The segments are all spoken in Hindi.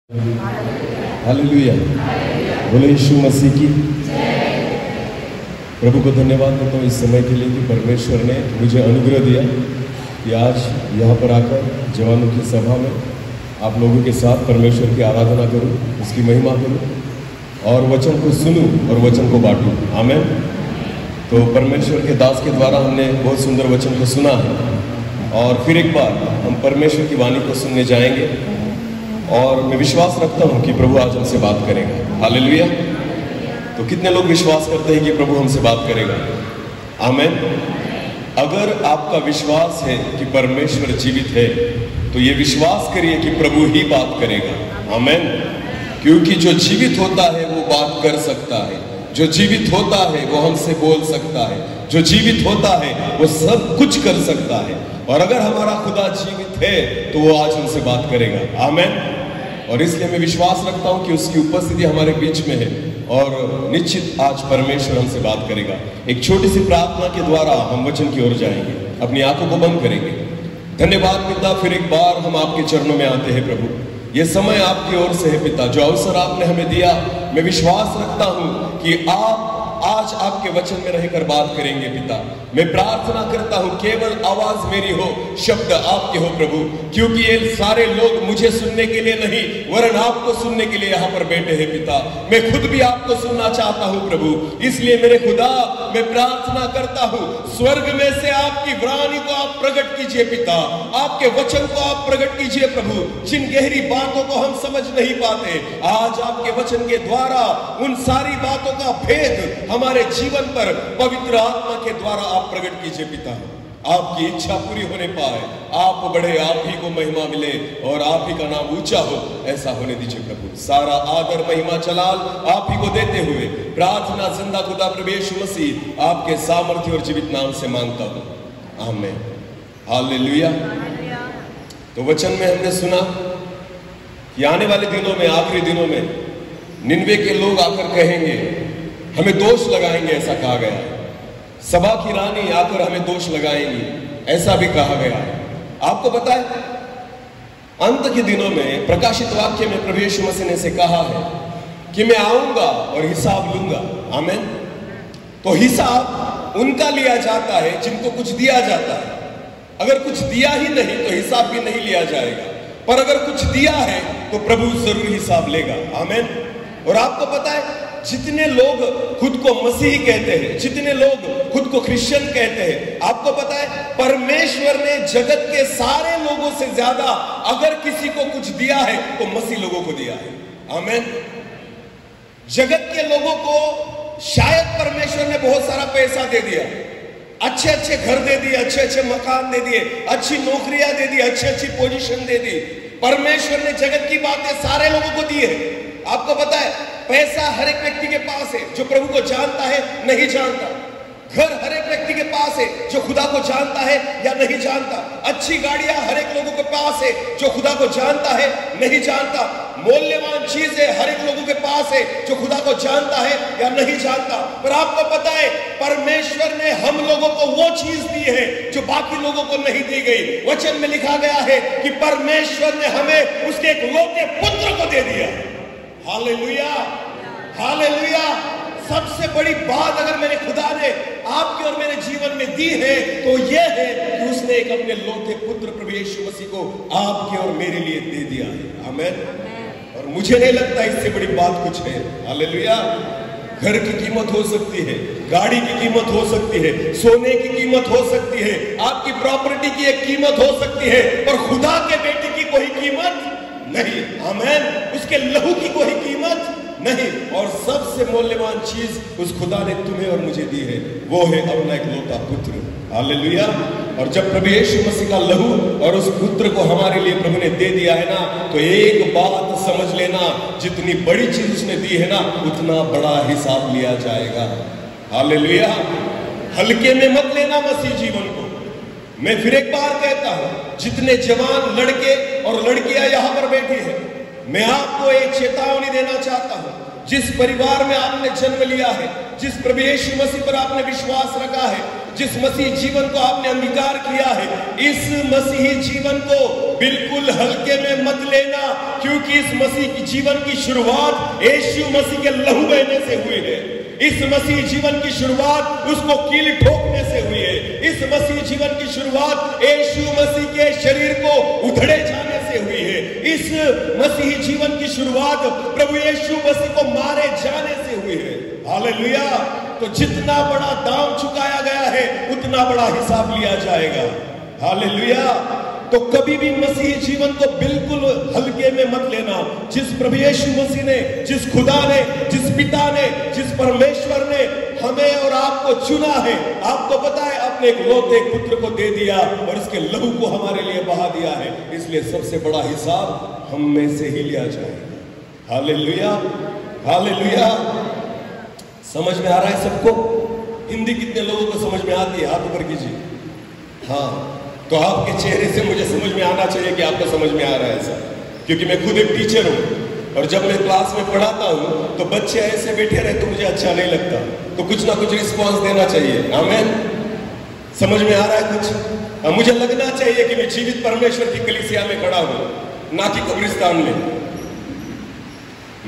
हालेलुया, बोले यीशु मसीह की। प्रभु को धन्यवाद देता हूँ इस समय के लिए कि परमेश्वर ने मुझे अनुग्रह दिया कि आज यहाँ पर आकर जवानों की सभा में आप लोगों के साथ परमेश्वर की आराधना करूँ, उसकी महिमा करूँ और वचन को सुनूँ और वचन को बांटूँ। आमेन। तो परमेश्वर के दास के द्वारा हमने बहुत सुंदर वचन को सुना है और फिर एक बार हम परमेश्वर की वाणी को सुनने जाएंगे और मैं विश्वास रखता हूं कि प्रभु आज हमसे बात करेगा। हालेलुया। तो कितने लोग विश्वास करते हैं कि प्रभु हमसे बात करेगा? आमेन। अगर आपका विश्वास है कि परमेश्वर जीवित है तो ये विश्वास करिए कि प्रभु ही बात करेगा। आमेन। क्योंकि जो जीवित होता है वो बात कर सकता है, जो जीवित होता है वो हमसे बोल सकता है, जो जीवित होता है वो सब कुछ कर सकता है। और अगर हमारा खुदा जीवित है तो वो आज हमसे बात करेगा। आमेन। और इसलिए मैं विश्वास रखता हूं कि उसकी उपस्थिति हमारे बीच में है और निश्चित आज परमेश्वर हमसे बात करेगा। एक छोटी सी प्रार्थना के द्वारा हम वचन की ओर जाएंगे। अपनी आंखों को बंद करेंगे। धन्यवाद पिता, फिर एक बार हम आपके चरणों में आते हैं प्रभु। ये समय आपकी ओर से है पिता, जो अवसर आपने हमें दिया। मैं विश्वास रखता हूं कि आप आज आपके वचन में रहकर बात करेंगे पिता। मैं प्रार्थना करता हूं केवल आवाज मेरी हो, शब्द आपके हो प्रभु, क्योंकि ये सारे लोग मुझे सुनने के लिए नहीं वरन आपको सुनने के लिए यहाँ पर बैठे हैं पिता। मैं खुद भी आपको सुनना चाहता हूं प्रभु। इसलिए मेरे खुदा मैं प्रार्थना करता हूं स्वर्ग में से आपकी वाणी को आप प्रकट कीजिए पिता, आपके वचन को आप प्रकट कीजिए प्रभु। जिन गहरी बातों को हम समझ नहीं पाते, आज आपके वचन के द्वारा उन सारी बातों का भेद हमारे जीवन पर पवित्र आत्मा के द्वारा आप प्रकट कीजिए पिता। आपकी इच्छा पूरी होने पाए, आप बढ़े, आप ही को महिमा मिले और आप ही का नाम ऊंचा हो, ऐसा होने दीजिए प्रभु। सारा आदर महिमा जलाल आप ही को देते हुए प्रार्थना जिंदा खुदा प्रभु यीशु मसीह आपके सामर्थ्य और जीवित नाम से मांगता हूं। आमीन। हालेलुया। तो वचन में हमने सुना कि आने वाले दिनों में, आखिरी दिनों में निनवे के लोग आकर कहेंगे, हमें दोष लगाएंगे, ऐसा कहा गया है। सभा की रानी आकर हमें दोष लगाएंगी, ऐसा भी कहा गया है। आपको पता है अंत के दिनों में प्रकाशित वाक्य में प्रभु यीशु मसीह ने से कहा है कि मैं आऊंगा और हिसाब लूंगा। आमीन। तो हिसाब उनका लिया जाता है जिनको कुछ दिया जाता है। अगर कुछ दिया ही नहीं तो हिसाब भी नहीं लिया जाएगा, पर अगर कुछ दिया है तो प्रभु जरूर हिसाब लेगा। आमीन। और आपको पता है जितने लोग खुद को मसीही कहते हैं, जितने लोग खुद को क्रिश्चियन कहते हैं, आपको पता है परमेश्वर ने जगत के सारे लोगों से ज्यादा अगर किसी को कुछ दिया है तो मसीह लोगों को दिया है। आमीन। जगत के लोगों को शायद परमेश्वर ने बहुत सारा पैसा दे दिया, अच्छे अच्छे घर दे दिए, अच्छे अच्छे मकान दे दिए, अच्छी नौकरियां दे दी, अच्छी अच्छी पोजीशन दे दी। परमेश्वर ने जगत की बातें सारे लोगों को दी है। आपको पता है पैसा हर एक व्यक्ति के पास है जो प्रभु को जानता है नहीं जानता। घर हर एक व्यक्ति के पास है जो खुदा को जानता है या नहीं जानता। अच्छी गाड़ियां हर एक लोगों के पास है जो खुदा को जानता है नहीं जानता। मूल्यवान चीजें हर एक लोगों के पास है जो खुदा को जानता है या नहीं जानता। पर आपको पता है परमेश्वर ने हम लोगों को वो चीज दी है जो बाकी लोगों को नहीं दी गई। वचन में लिखा गया है कि परमेश्वर ने हमें उसके एक लौते पुत्र को दे दिया। Hallelujah, hallelujah. सबसे बड़ी बात अगर मेरे खुदा ने आपके और मेरे जीवन में दी है तो यह है कि उसने एक अपने लौते पुत्र प्रभु यीशु मसीह को आपके और मेरे लिए दे दिया है। आमीन। और मुझे नहीं लगता इससे बड़ी बात कुछ है। हालेलुया। घर की कीमत हो सकती है, गाड़ी की कीमत हो सकती है, सोने की कीमत हो सकती है, आपकी प्रॉपर्टी की एक कीमत हो सकती है, पर खुदा के बेटे की कोई कीमत नहीं। आमीन। उसके लहू की कोई कीमत नहीं। और सबसे मूल्यवान चीज उस खुदा ने तुम्हें और मुझे दी है, वो है अपना एक लौता पुत्र। हालेलुया। और जब प्रभु यीशु मसीह का लहू और उस पुत्र को हमारे लिए प्रभु ने दे दिया है ना, तो एक बात समझ लेना, जितनी बड़ी चीज उसने दी है ना उतना बड़ा हिसाब लिया जाएगा। हालेलुया। हल्के में मत लेना मसीह जीवन को। मैं फिर एक बार कहता हूं, जितने जवान लड़के और लड़कियां यहां पर बैठी हैं, मैं आपको एक चेतावनी देना चाहता हूं। जिस परिवार में आपने जन्म लिया है, जिस प्रभु यीशु मसीह पर आपने विश्वास रखा है, जिस मसीह जीवन को आपने अंगीकार किया है, इस मसीही जीवन को बिल्कुल हल्के में मत लेना, क्योंकि इस मसीह की जीवन की शुरुआत यीशु मसीह के लहू बहने से हुई है। इस मसीह जीवन की शुरुआत उसको कील ठोकने से हुई है। इस मसीह जीवन की शुरुआत यीशु मसीह के शरीर को उधड़े जाने से हुई है। इस मसीह जीवन की शुरुआत प्रभु यीशु मसीह को मारे जाने से हुई है। हालेलुया। तो जितना बड़ा दाम चुकाया गया है, उतना बड़ा हिसाब लिया जाएगा। हालेलुया। तो कभी भी मसीह जीवन को बिल्कुल हल्के में मत लेना। जिस प्रभु यीशु मसीह ने, जिस खुदा ने, जिस पिता ने, जिस परमेश्वर ने हमें और आपको चुना है, आपको पता है अपने एक लौते पुत्र को दे दिया और उसके लहू को हमारे लिए बहा दिया है। इसलिए सबसे बड़ा हिसाब हम में से ही लिया जाएगा। Hallelujah, hallelujah. समझ में आ रहा है सबको? हिंदी कितने लोगों को समझ में आती है? हाथ ऊपर कीजिए। हाँ, तो आपके चेहरे से मुझे समझ में आना चाहिए कि आपको समझ में आ रहा है ऐसा, क्योंकि मैं खुद एक टीचर हूं और जब मैं क्लास में पढ़ाता हूं तो बच्चे ऐसे बैठे रहे तो मुझे अच्छा नहीं लगता, तो कुछ ना कुछ रिस्पॉन्स देना चाहिए। आमीन। समझ में आ रहा है कुछ? मुझे लगना चाहिए कि मैं जीवित परमेश्वर की कलीसिया में खड़ा हूं, ना कि कब्रिस्तान में।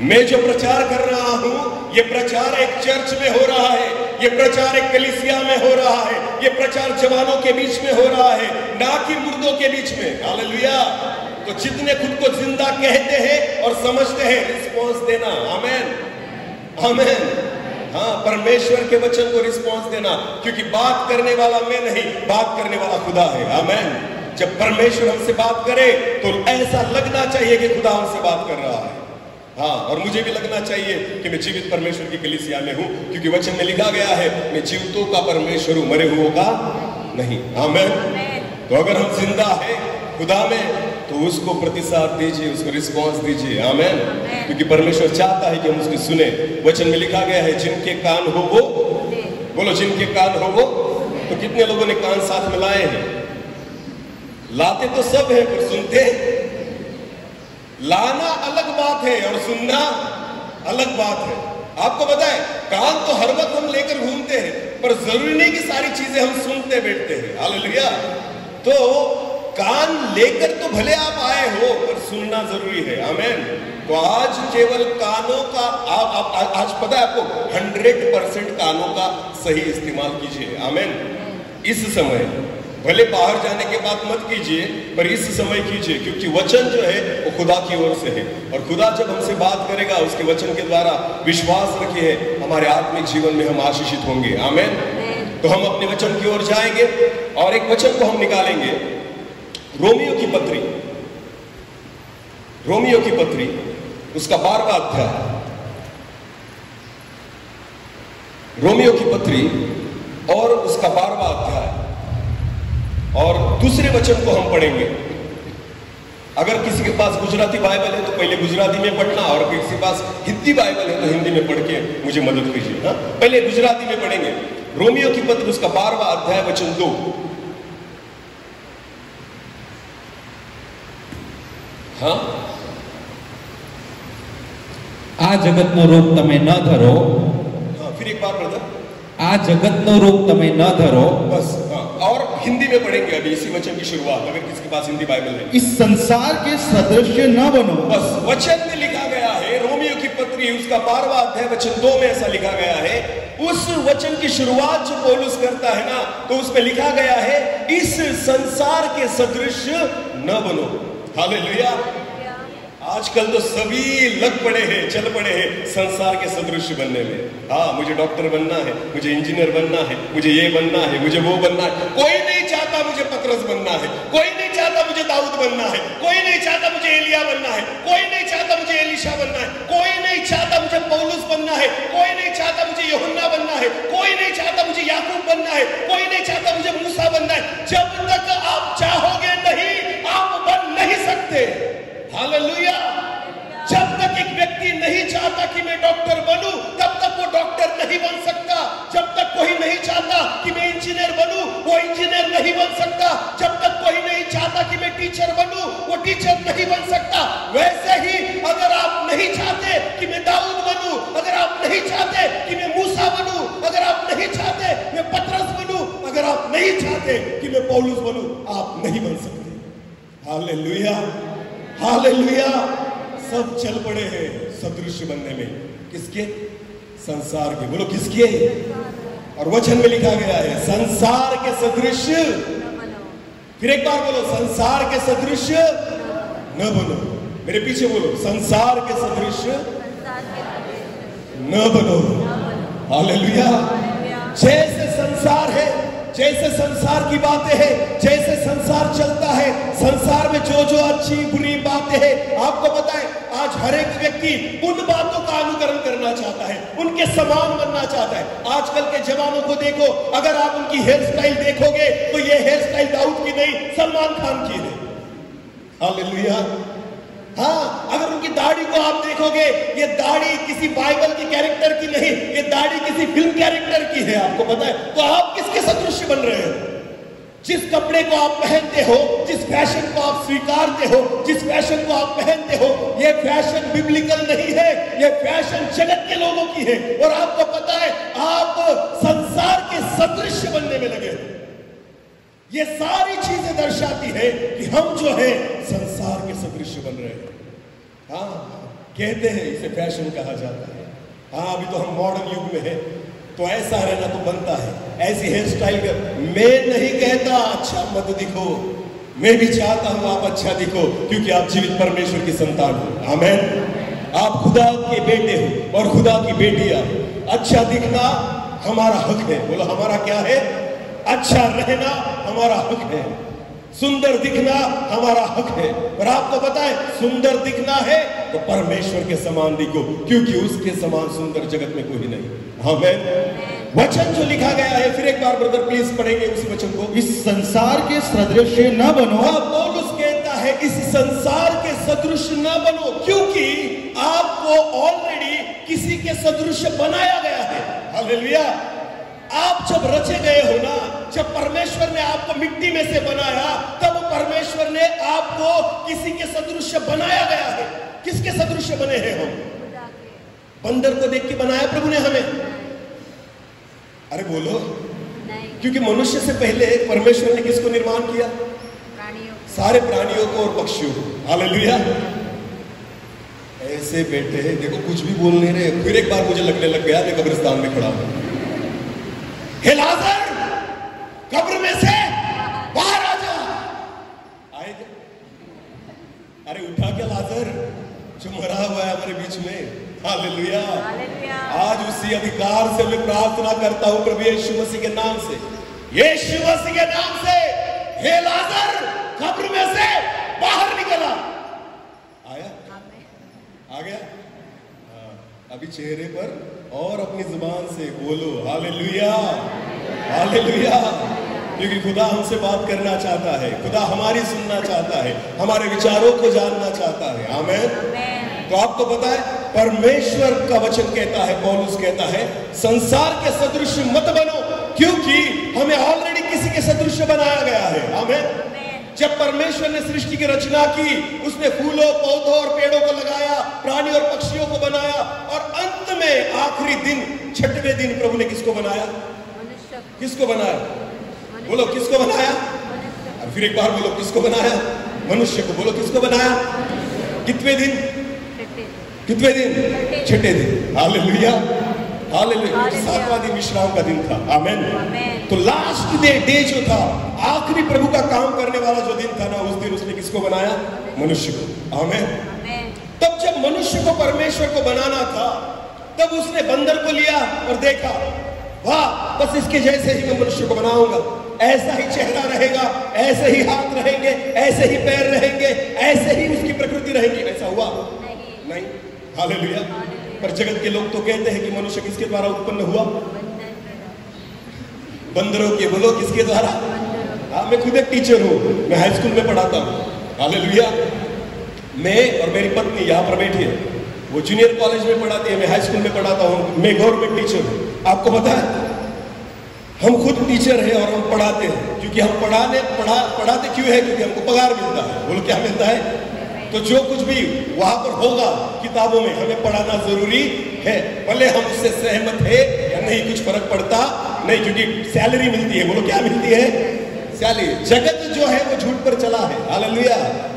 मैं जो प्रचार कर रहा हूं, ये प्रचार एक चर्च में हो रहा है, ये प्रचार एक कलीसिया में हो रहा है, ये प्रचार जवानों के बीच में हो रहा है, ना कि मुर्दों के बीच में। हालेलुया। तो जितने खुद को जिंदा कहते हैं और समझते हैं, रिस्पॉन्स देना। आमीन, आमीन। हाँ, परमेश्वर के वचन को रिस्पॉन्स देना, क्योंकि बात करने वाला मैं नहीं, बात करने वाला खुदा है। आमीन। जब परमेश्वर हमसे बात करे तो ऐसा लगना चाहिए कि खुदा हमसे बात कर रहा है। हाँ, और मुझे भी लगना चाहिए कि मैं जीवित परमेश्वर की कलीसिया में हूं, क्योंकि वचन में लिखा गया है, मैं जीवितों का परमेश्वर हूं, मरे हुओं का नहीं। आमीन। तो अगर हम जिंदा है खुदा में, तो उसको प्रतिसाद दीजिए, उसको रिस्पॉन्स दीजिए। आमीन। क्योंकि परमेश्वर चाहता है कि हम उसकी सुने। वचन में लिखा गया है, जिनके कान हो वो, बोलो जिनके कान हो वो। तो कितने लोगों ने कान साथ में लाए हैं? लाते तो सब है, पर सुनते? लाना अलग बात है और सुनना अलग बात है। आपको पता है, कान तो हर वक्त हम लेकर घूमते हैं, पर जरूरी नहीं कि सारी चीजें हम सुनते बैठते हैं। हालेलुया। तो कान लेकर तो भले आप आए हो, पर सुनना जरूरी है। आमीन। तो आज केवल कानों का आज पता है आपको, 100% कानों का सही इस्तेमाल कीजिए। आमीन। इस समय भले बाहर जाने के बाद मत कीजिए, पर इस समय कीजिए, क्योंकि वचन जो है वो खुदा की ओर से है, और खुदा जब हमसे बात करेगा उसके वचन के द्वारा, विश्वास रखिए हमारे आत्मिक जीवन में हम आशीषित होंगे। आमीन। तो हम अपने वचन की ओर जाएंगे और एक वचन को हम निकालेंगे, रोमियो की पत्री, रोमियो की पत्री उसका 12वां अध्याय, रोमियो की पत्री और उसका 12वां अध्याय और दूसरे वचन को हम पढ़ेंगे। अगर किसी के पास गुजराती बाइबल है तो पहले गुजराती में पढ़ना, और किसी के पास हिंदी बाइबल है तो हिंदी में पढ़ के मुझे मदद कीजिए। हाँ, पहले गुजराती में पढ़ेंगे। रोमियो की पत्री उसका 12वां अध्याय वचन 2। हाँ, आ जगतનો રોગ તમે ન ધરો। हाँ, फिर एक बार ब्रदर। आ जगतનો रोग તમે न धरो। बस। हाँ, और हिंदी में पढ़ेंगे अभी इसी वचन की शुरुआत, अगर किसी के पास हिंदी बाइबल है। इस संसार के सदृश न बनो। बस वचन में लिखा गया है, रोमियो की पत्री उसका 12वां अध्याय वचन 2 में ऐसा लिखा गया है। उस वचन की शुरुआत जो पौलुस करता है ना, तो उसमें लिखा गया है, इस संसार के सदृश न बनो। हालेलुया। आजकल तो सभी लग पड़े हैं, चल पड़े हैं संसार के सदृश बनने में। हाँ, मुझे डॉक्टर बनना है, मुझे इंजीनियर बनना है, मुझे ये बनना है, मुझे वो बनना है। कोई नहीं चाहता मुझे पतरस बनना है, कोई नहीं चाहता मुझे दाऊद बनना है, कोई नहीं चाहता मुझे एलिया बनना है, कोई नहीं चाहता मुझे एलिशा बनना है, कोई नहीं चाहता मुझे पौलुस बनना है, कोई नहीं चाहता मुझे यूहन्ना बनना है, कोई नहीं चाहता मुझे याकूब बनना है, कोई नहीं चाहता मुझे मूसा बनना है। जब तक आप चाहोगे नहीं, आप बन नहीं सकते। हालेलुया। जब तक एक व्यक्ति नहीं चाहता कि मैं डॉक्टर बनूं, तब तक वो डॉक्टर नहीं बन सकता। जब तक कोई नहीं चाहता कि मैं इंजीनियर बनूं, वो इंजीनियर नहीं बन सकता। जब तक कोई नहीं चाहता कि मैं टीचर बनूं, वो टीचर नहीं बन सकता। वैसे ही अगर आप नहीं चाहते कि मैं दाऊद बनूं, अगर आप नहीं चाहते कि मैं मूसा बनूं, अगर आप नहीं चाहते मैं पतरस बनूं, अगर नहीं चाहते कि मैं पौलुस बनूं, आप नहीं बन सकते। Hallelujah, hallelujah. सब चल पड़े हैं सदृश बनने में, किसके? संसार के। बोलो किसके? और वचन में लिखा गया है संसार के सदृश। फिर एक बार बोलो, संसार के सदृश न बनो। मेरे पीछे बोलो, संसार के सदृश न बनो। हालेलुया। जैसे संसार है, जैसे संसार की बातें हैं, जैसे संसार चलता है, संसार में जो जो अच्छी बुरी बातें हैं, आपको पता है आज हर एक व्यक्ति उन बातों का अनुकरण करना चाहता है, उनके समान बनना चाहता है। आजकल के जवानों को देखो, अगर आप उनकी हेयर स्टाइल देखोगे तो ये हेयर स्टाइल दाऊद की नहीं, सलमान खान की है। हालेलुया। हाँ, अगर उनकी दाढ़ी को आप देखोगे, ये दाढ़ी किसी बाइबल के कैरेक्टर की नहीं, ये दाढ़ी किसी फिल्म कैरेक्टर की है, आपको पता है। तो आप किसके सदृश बन रहे हो? जिस कपड़े को आप पहनते हो, जिस फैशन को आप स्वीकारते हो, जिस फैशन को आप पहनते हो, ये फैशन बिब्लिकल नहीं है, ये फैशन जगत के लोगों की है। और आपको पता है आप संसार के सदृश बनने में लगे हो। ये सारी चीजें दर्शाती है कि हम जो है संसार के सदृश बन रहे हैं। हाँ, कहते हैं इसे फैशन कहा जाता है। हाँ, अभी तो हम मॉडर्न युग में है, तो ऐसा रहना तो बनता है, ऐसी हेयर स्टाइल कर। मैं नहीं कहता अच्छा मत दिखो, मैं भी चाहता हूं आप अच्छा दिखो, क्योंकि आप जीवित परमेश्वर की संतान हो। आमीन। आप खुदा के बेटे हो और खुदा की बेटियां। अच्छा दिखना हमारा हक है। बोलो हमारा क्या है? अच्छा रहना हमारा हक है, सुंदर दिखना हमारा हक है। और आपको पता है सुंदर दिखना है तो परमेश्वर के समान दिखो, क्योंकि उसके समान सुंदर जगत में कोई नहीं। आमीन। वचन जो लिखा गया है, फिर एक बार ब्रदर प्लीज पढ़ेंगे उसी वचन को। इस संसार के सदृश न बनो। हाँ, पौलुस कहता है इस संसार के सदृश न बनो, क्योंकि आपको ऑलरेडी किसी के सदृश बनाया गया है। हालेलुया। आप जब रचे गए हो ना, जब परमेश्वर ने आपको मिट्टी में से बनाया, तब परमेश्वर ने आपको किसी के सदृश बनाया गया है। किसके सदृश बने हैं हम? बंदर को देख के बनाया प्रभु ने हमें? अरे बोलो नहीं। क्योंकि मनुष्य से पहले परमेश्वर ने किसको निर्माण किया? सारे प्राणियों को और पक्षियों को। हालेलुया। ऐसे बैठे हैं, देखो कुछ भी बोल नहीं रहे। फिर एक बार मुझे लगने लग गया मैं कब्रिस्तान में खड़ा हूं। हे लाजर, कब्र में से बाहर आ जा। आएगा? अरे उठा क्या लाजर जो मरा हुआ है हमारे बीच में? हालेलुया। आज उसी अधिकार से मैं प्रार्थना करता हूं प्रभु यीशु मसीह के नाम से, यीशु मसीह के नाम से, हे लाजर कब्र में से बाहर निकला। आया? आ गया? अभी चेहरे पर और अपनी जुबान से बोलो हालेलुया, हालेलुया। क्योंकि खुदा हमसे बात करना चाहता है, खुदा हमारी सुनना चाहता है, हमारे विचारों को जानना चाहता है। आमीन। तो आपको पता है परमेश्वर का वचन कहता है, पौलुस कहता है संसार के सदृश मत बनो, क्योंकि हमें ऑलरेडी किसी के सदृश बनाया गया है। आमीन। जब परमेश्वर ने सृष्टि की रचना की, उसने फूलों पौधों और पेड़ों को लगाया, प्राणी और पक्षियों को बनाया, और अंत में आखिरी दिन 6वें दिन प्रभु ने किसको बनाया? किसको बनाया? बोलो किसको बनाया? फिर एक बार बोलो किसको बनाया? मनुष्य को। बोलो किसको बनाया? कितने दिन? कितने दिन? 6ठे दिन। Hallelujah, hallelujah. 7वां दिन विश्राम का दिन था। आमीन। तो लास्ट डे जो था, आखिरी प्रभु का काम करने वाला जो दिन था ना, उस दिन उसने किसको बनाया? मनुष्य को। आमीन। तब जब मनुष्य को परमेश्वर को बनाना था, तब उसने बंदर को लिया और देखा, वाह बस इसके जैसे ही मैं मनुष्य को बनाऊंगा, ऐसा ही चेहरा रहेगा, ऐसे ही हाथ रहेंगे, ऐसे ही पैर रहेंगे, ऐसे ही उसकी प्रकृति रहेगी। ऐसा हुआ? नहीं। हालेलुया। पर जगत के लोग तो कहते हैं कि मनुष्य किसके द्वारा उत्पन्न हुआ? बंदरों के। बोलो किसके द्वारा? हाँ, मैं खुद एक टीचर हूं, मैं हाई स्कूल में पढ़ाता हूं। हालेलुया। मैं और मेरी पत्नी यहाँ पर बैठी है, वो जूनियर कॉलेज में पढ़ाती है, मैं हाई स्कूल में पढ़ाता हूँ, मैं गवर्नमेंट टीचर हूँ। आपको पता है हम खुद टीचर हैं और हम पढ़ाते हैं, क्योंकि हम पढ़ाते क्यों है? क्योंकि हमको पगार मिलता है। बोलो क्या मिलता है? तो जो कुछ भी वहां पर होगा किताबों में, हमें पढ़ाना जरूरी है, भले हम उससे सहमत है या नहीं, कुछ फर्क पड़ता नहीं क्योंकि सैलरी मिलती है। बोलो क्या मिलती है? सैलरी। जगत जो है वो झूठ पर चला है। हालेलुया।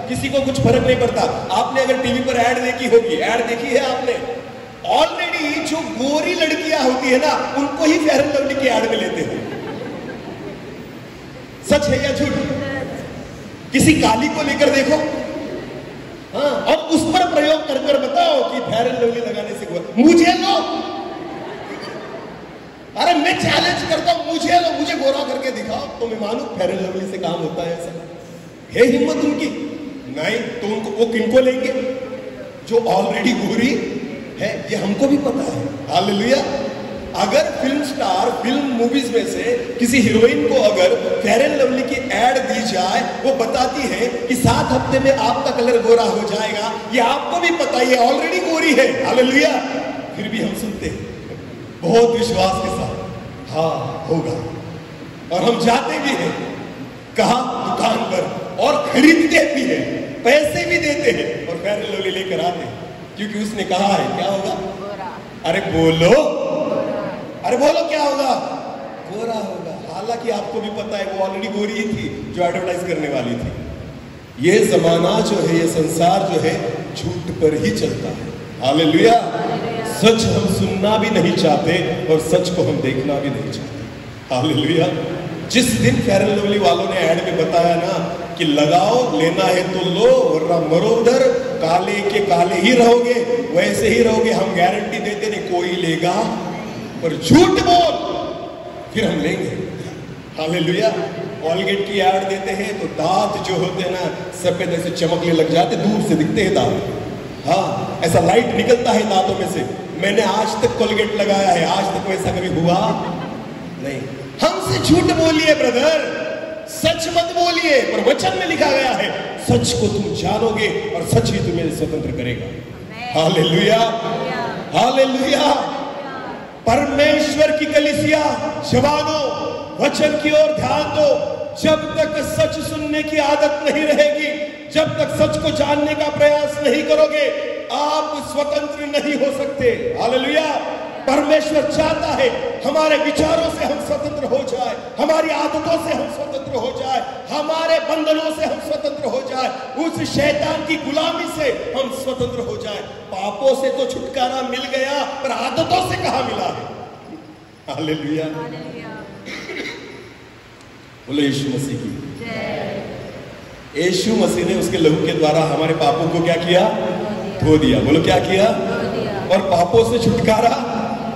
किसी को कुछ फर्क नहीं पड़ता। आपने अगर टीवी पर ऐड देखी होगी, ऐड देखी है आपने, ऑलरेडी जो गोरी लड़कियां होती है ना, उनको ही फेयर एंड लवली की ऐड में लेते हैं। सच है या झूठ? किसी काली को लेकर देखो, हाँ, और उस पर प्रयोग कर कर बताओ कि फेयर एंड लवली लगाने से हुआ। मुझे लो, अरे मैं चैलेंज करता हूं, मुझे लो, मुझे गोरा करके दिखाओ तो मैं मानू फेयर एंड लवली से काम होता है। ऐसा है हिम्मत उनकी? नहीं। तो उनको वो किनको लेंगे? जो ऑलरेडी गोरी है। ये हमको भी पता है। हालेलुया। अगर फिल्म स्टार फिल्म मूवीज में से किसी हीरोइन को अगर फेयर एंड लवली की एड दी जाए, वो बताती है कि 7 हफ्ते में आपका कलर गोरा हो जाएगा, ये आपको भी पता है, ये ऑलरेडी गोरी है। हालेलुया। फिर भी हम सुनते हैं बहुत विश्वास के साथ, हाँ होगा, और हम जाते भी हैं कहा दुकान पर और खरीदते भी हैं, पैसे भी देते हैं और फेयर एंड लवली लेकर आते हैं, क्योंकि उसने कहा है क्या होगा? अरे बोलो, अरे बोलो क्या होगा? गोरा होगा। हालांकि आपको भी पता है वो ऑलरेडी गोरी ही थी जो एडवर्टाइज करने वाली थी। ये जमाना जो है, ये संसार जो है, झूठ पर ही चलता है। हालेलुया। सच हम सुनना भी नहीं चाहते और सच को हम देखना भी नहीं चाहते। हालेलुया। जिस दिन फेयर एंड लवली वालों ने ऐड में बताया ना कि लगाओ, लेना है तो लो वरना मरो उधर, काले के काले ही रहोगे, वैसे ही रहोगे, हम गारंटी देते नहीं कोई लेगा, पर झूठ बोल फिर हम लेंगे। हालेलुया। कॉलगेट की ऐड देते हैं तो दांत जो होते हैं ना सफेद ऐसे चमकने लग जाते, दूर से दिखते हैं दांत, हाँ ऐसा लाइट निकलता है दांतों में से। मैंने आज तक कॉलगेट लगाया है, आज तक वैसा कभी हुआ नहीं। हमसे झूठ बोलिए ब्रदर, सच मत बोलिए। पर वचन में लिखा गया है सच को तुम जानोगे और सच ही तुम्हें स्वतंत्र करेगा। हालेलुया। हालेलुया। परमेश्वर की कलीसिया, जवानों, वचन की ओर ध्यान दो। जब तक सच सुनने की आदत नहीं रहेगी, जब तक सच को जानने का प्रयास नहीं करोगे, आप स्वतंत्र नहीं हो सकते। हालेलुया। परमेश्वर चाहता है हमारे विचारों से हम स्वतंत्र हो जाए, हमारी आदतों से हम स्वतंत्र हो जाए, हमारे बंधनों से हम स्वतंत्र हो जाए, उस शैतान की गुलामी से हम स्वतंत्र हो जाए। पापों से तो छुटकारा मिल गया, पर आदतों से कहां मिला है? हालेलुया। बोलो यीशु मसीह की जय। यीशु मसीह ने उसके लहू के द्वारा हमारे पापों को क्या किया? धो दिया। बोलो क्या किया? और पापों से छुटकारा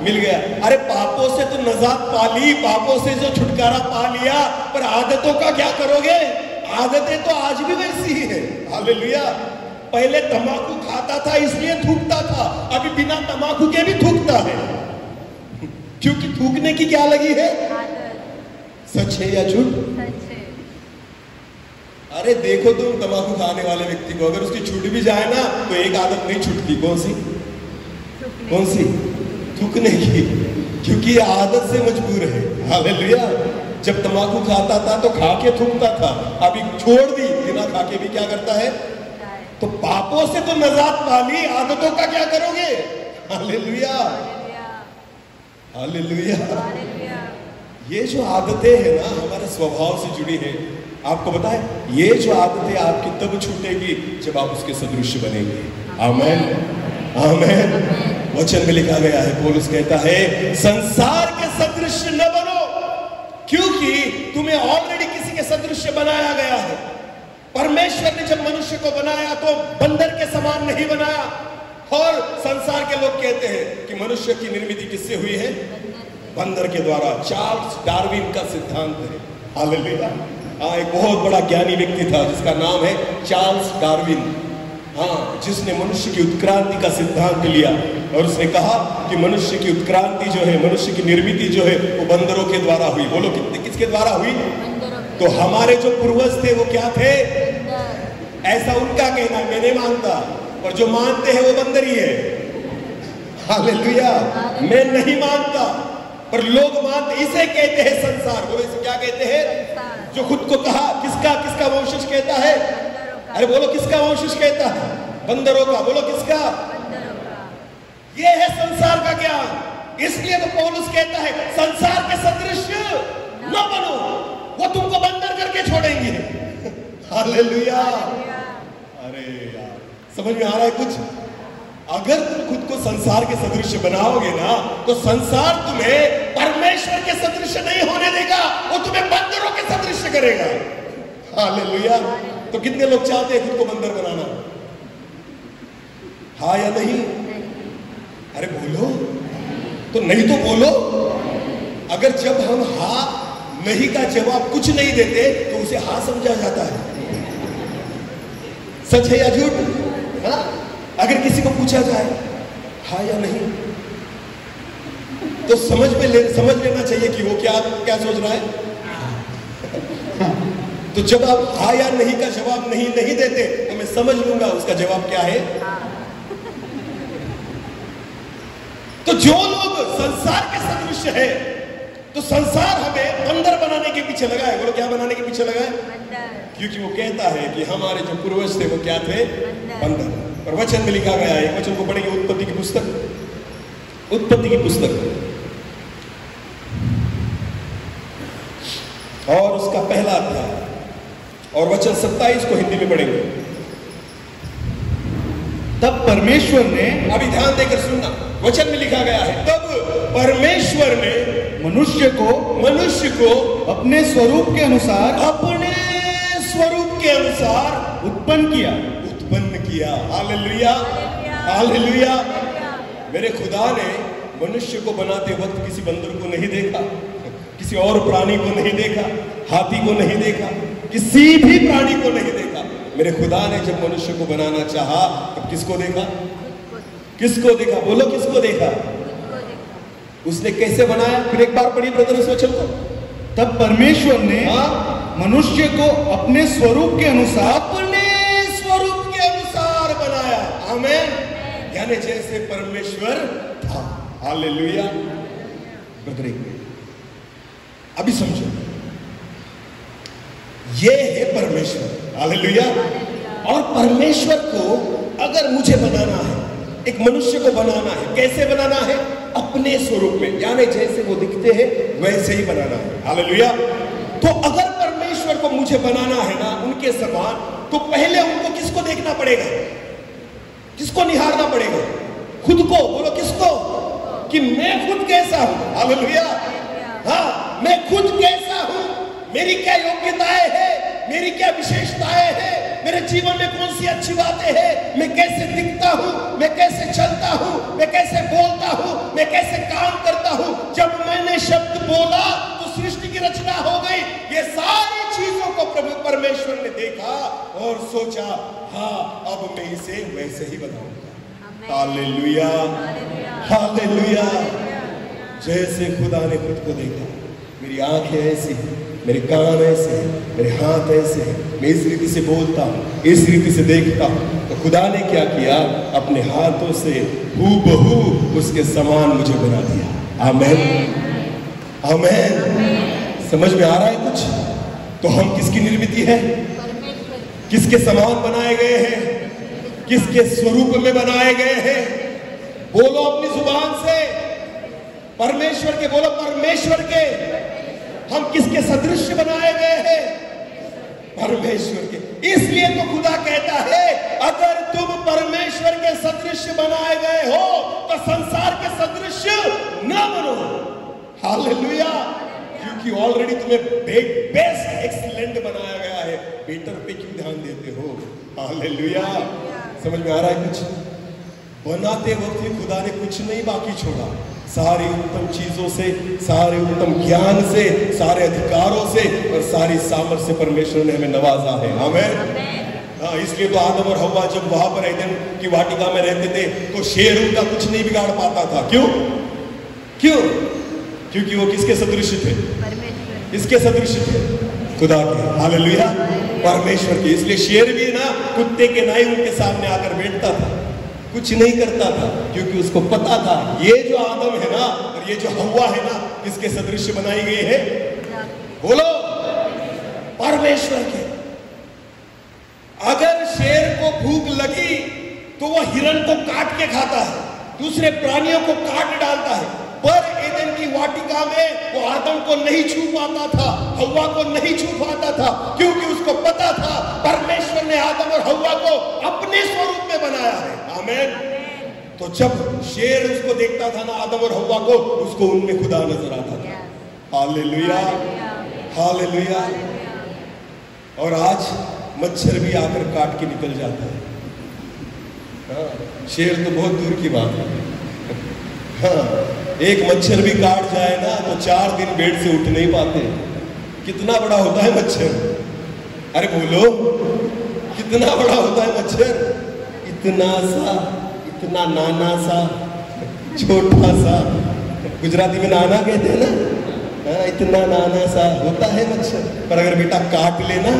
मिल गया। अरे पापों से तो नजात पा ली, पापों से जो छुटकारा पा लिया, पर आदतों का क्या करोगे? आदतें तो आज भी वैसी ही है। हालेलुया। पहले तंबाकू खाता था इसलिए थूकता था, अभी बिना तंबाकू के भी थूकता है, क्योंकि थूकने की क्या लगी है? सच है या झूठ? अरे देखो तुम तंबाकू खाने वाले व्यक्ति को, अगर उसकी छूट भी जाए ना तो एक आदत नहीं छूटती। कौन सी? कौन सी? थूकने की, क्योंकि ये आदत से मजबूर है। हालेलुया। जब तंबाकू खाता था तो खा के थूकता था, अभी छोड़ दी, बिना खा के भी क्या करता है? तो पापों से तो नजात पा ली, आदतों का क्या करोगे? हालेलुया। हालेलुया। ये जो आदतें हैं ना हमारे स्वभाव से जुड़ी है। आपको पता है ये जो आदतें आपकी तब छूटेगी जब आप उसके सदृश बनेंगे। आमीन। आमीन। वचन में लिखा गया है, पौलुस कहता है संसार के सदृश न बनो, क्योंकि तुम्हें ऑलरेडी किसी के सदृश बनाया गया है। परमेश्वर ने जब मनुष्य को बनाया तो बंदर के समान नहीं बनाया। और संसार के लोग कहते हैं कि मनुष्य की निर्मिति किससे हुई है? बंदर के द्वारा। चार्ल्स डार्विन का सिद्धांत है। हालेलुया। हाँ, एक बहुत बड़ा ज्ञानी व्यक्ति था जिसका नाम है चार्ल्स डार्विन, हाँ, जिसने मनुष्य की उत्क्रांति का सिद्धांत लिया और उसने कहा कि मनुष्य की उत्क्रांति जो है, मनुष्य की निर्मिति जो है वो बंदरों के द्वारा हुई। बोलो किसके द्वारा हुई? तो हमारे जो पूर्वज थे वो क्या थे? ऐसा उनका कहना है, मैं नहीं मानता, और जो मानते हैं वो बंदर ही है। हालेलुया। मैं नहीं मानता, पर लोग मानते, इसे कहते हैं संसार। बोलो इसे क्या कहते हैं? जो खुद को कहा किसका वंशज कहता है? अरे बोलो किसका वंशज कहता है? बंदरों का। बोलो किसका? ये है संसार का ज्ञान। इसलिए तो पौलुस कहता है संसार के सदृश न बनो, वो तुमको बंदर करके छोड़ेंगे। हालेलुया। अरे यार, समझ में आ रहा है कुछ? अगर तुम खुद को संसार के सदृश बनाओगे ना, तो संसार तुम्हें परमेश्वर के सदृश नहीं होने देगा, वो तुम्हें बंदरों के सदृश करेगा। हालेलुया। तो कितने लोग चाहते हैं खुद को बंदर बनाना? हाँ या नहीं? अरे बोलो तो, नहीं तो बोलो। अगर जब हम हाँ नहीं का जवाब कुछ नहीं देते तो उसे हाँ समझा जाता है। सच है या झूठ? हाँ? अगर किसी को पूछा जाए हाँ या नहीं, तो समझ लेना चाहिए कि वो क्या सोच रहा है। तो जब आप हाँ या नहीं का जवाब नहीं देते तो मैं समझ लूंगा उसका जवाब क्या है। तो जो लोग संसार के सदृश है, तो संसार हमें बंदर बनाने के पीछे लगा है। बोलो क्या बनाने के पीछे लगा है? क्योंकि वो कहता है कि हमारे जो पूर्वज थे वो क्या थे? बंदर। और वचन में लिखा गया है, एक वचन को पढ़ेंगे, उत्पत्ति की पुस्तक और उसका पहला अध्याय और वचन 27 को हिंदी में पढ़ेंगे। तब परमेश्वर ने, अभी ध्यान देकर सुनना, वचन में लिखा गया है तब परमेश्वर ने मनुष्य को अपने स्वरूप के अनुसार उत्पन्न किया। Hallelujah, hallelujah. मेरे खुदा ने मनुष्य को बनाते वक्त किसी बंदर को नहीं देखा, किसी और प्राणी को नहीं देखा, हाथी को नहीं देखा, किसी भी प्राणी को नहीं देखा। मेरे खुदा ने जब मनुष्य को बनाना चाहा तब किसको देखा? बोलो किसको देखा? उसने कैसे बनाया? फिर एक बार पढ़िए ब्रदर उस वचन को। तब परमेश्वर ने मनुष्य को अपने स्वरूप के अनुसार बनाया। आमीन। यानी जैसे परमेश्वर था। हालेलुया। ब्रदर एक मिनट अभी समझो, ये है परमेश्वर। हालेलुया। और परमेश्वर को अगर मुझे बनाना है, एक मनुष्य को बनाना है, कैसे बनाना है? अपने स्वरूप में, यानी जैसे वो दिखते हैं वैसे ही बनाना है। हालेलुया। तो अगर परमेश्वर को मुझे बनाना है ना उनके समान, तो पहले उनको किसको देखना पड़ेगा? किसको निहारना पड़ेगा? खुद को। बोलो किसको? कि मैं खुद कैसा हूं। हालेलुया। हाँ, मैं खुद कैसा हूं, मेरी क्या योग्यताएं हैं, मेरी क्या विशेषताएं हैं, मेरे जीवन में कौन सी अच्छी बातें हैं, मैं कैसे दिखता हूं, मैं कैसे चलता हूं, मैं कैसे बोलता हूं, मैं कैसे काम करता हूं। जब मैंने शब्द बोला तो सृष्टि की रचना हो गई। ये सारी चीजों को प्रभु परमेश्वर ने देखा और सोचा, हाँ अब मैं इसे वैसे ही बनाऊंगा। Hallelujah, hallelujah. जैसे खुदा ने खुद को देखा, मेरी आंखें ऐसी, मेरे कान ऐसे, मेरे हाथ ऐसे, मैं इस रीति से बोलता हूँ, इस रीति से देखता हूँ। तो खुदा ने क्या किया? अपने हाथों से हूबहू उसके समान मुझे बना दिया। आमीन, आमीन। समझ में आ रहा है कुछ? तो हम किसकी निर्मित है? किसके समान बनाए गए हैं? किसके स्वरूप में बनाए गए हैं? बोलो अपनी जुबान से, परमेश्वर के। बोलो परमेश्वर के। हम किसके सदृश बनाए गए हैं? परमेश्वर के। इसलिए तो खुदा कहता है अगर तुम परमेश्वर के सदृश बनाए गए हो तो संसार के सदृश न बनो। हालेलुया। क्योंकि ऑलरेडी तुम्हें बेस्ट एक्सीलेंट बनाया गया है, बेटर पे क्यों ध्यान देते हो? हालेलुया। समझ में आ रहा है कुछ? बनाते वक्त ही खुदा ने कुछ नहीं बाकी छोड़ा। सारी उत्तम चीजों से, सारे उत्तम ज्ञान से, सारे अधिकारों से और सारी सामर्थ्य से परमेश्वर ने हमें नवाजा है। आमीन। हाँ, इसलिए तो आदम और हव्वा जब वहां पर एदन की वाटिका में रहते थे तो शेर उनका कुछ नहीं बिगाड़ पाता था। क्यों? क्योंकि वो किसके सदृश थे? किसके सदृश थे? खुदा के। हालेलुया, परमेश्वर के। इसलिए शेर भी ना कुत्ते के नाई उनके सामने आकर बैठता था, कुछ नहीं करता था, क्योंकि उसको पता था ये जो आदम है ना और ये जो हव्वा है ना किसके सदृश बनाई गई है? बोलो परमेश्वर के। अगर शेर को भूख लगी तो वह हिरण को काट के खाता है, दूसरे प्राणियों को काट डालता है, पर एदन की वाटिका में वो आदम को नहीं छू पाता था, हव्वा को नहीं छू पाता था, क्योंकि उसको पता था परमेश्वर ने आदम और हव्वा को अपने स्वरूप में बनाया है। आमीन। तो जब शेर उसको देखता था ना, आदम और हव्वा को, उसको उनमें खुदा नजर आता था। Hallelujah, hallelujah. और आज मच्छर भी आकर काट के निकल जाता है। हाँ, शेर तो बहुत दूर की बात है। हाँ, एक मच्छर भी काट जाए ना तो 4 दिन बेड से उठ नहीं पाते। कितना बड़ा होता है मच्छर? अरे बोलो, कितना बड़ा होता है मच्छर? इतना सा, इतना नाना सा, छोटा सा, गुजराती में नाना कहते हैं ना, इतना नाना सा होता है मच्छर। पर अगर बेटा काट लेना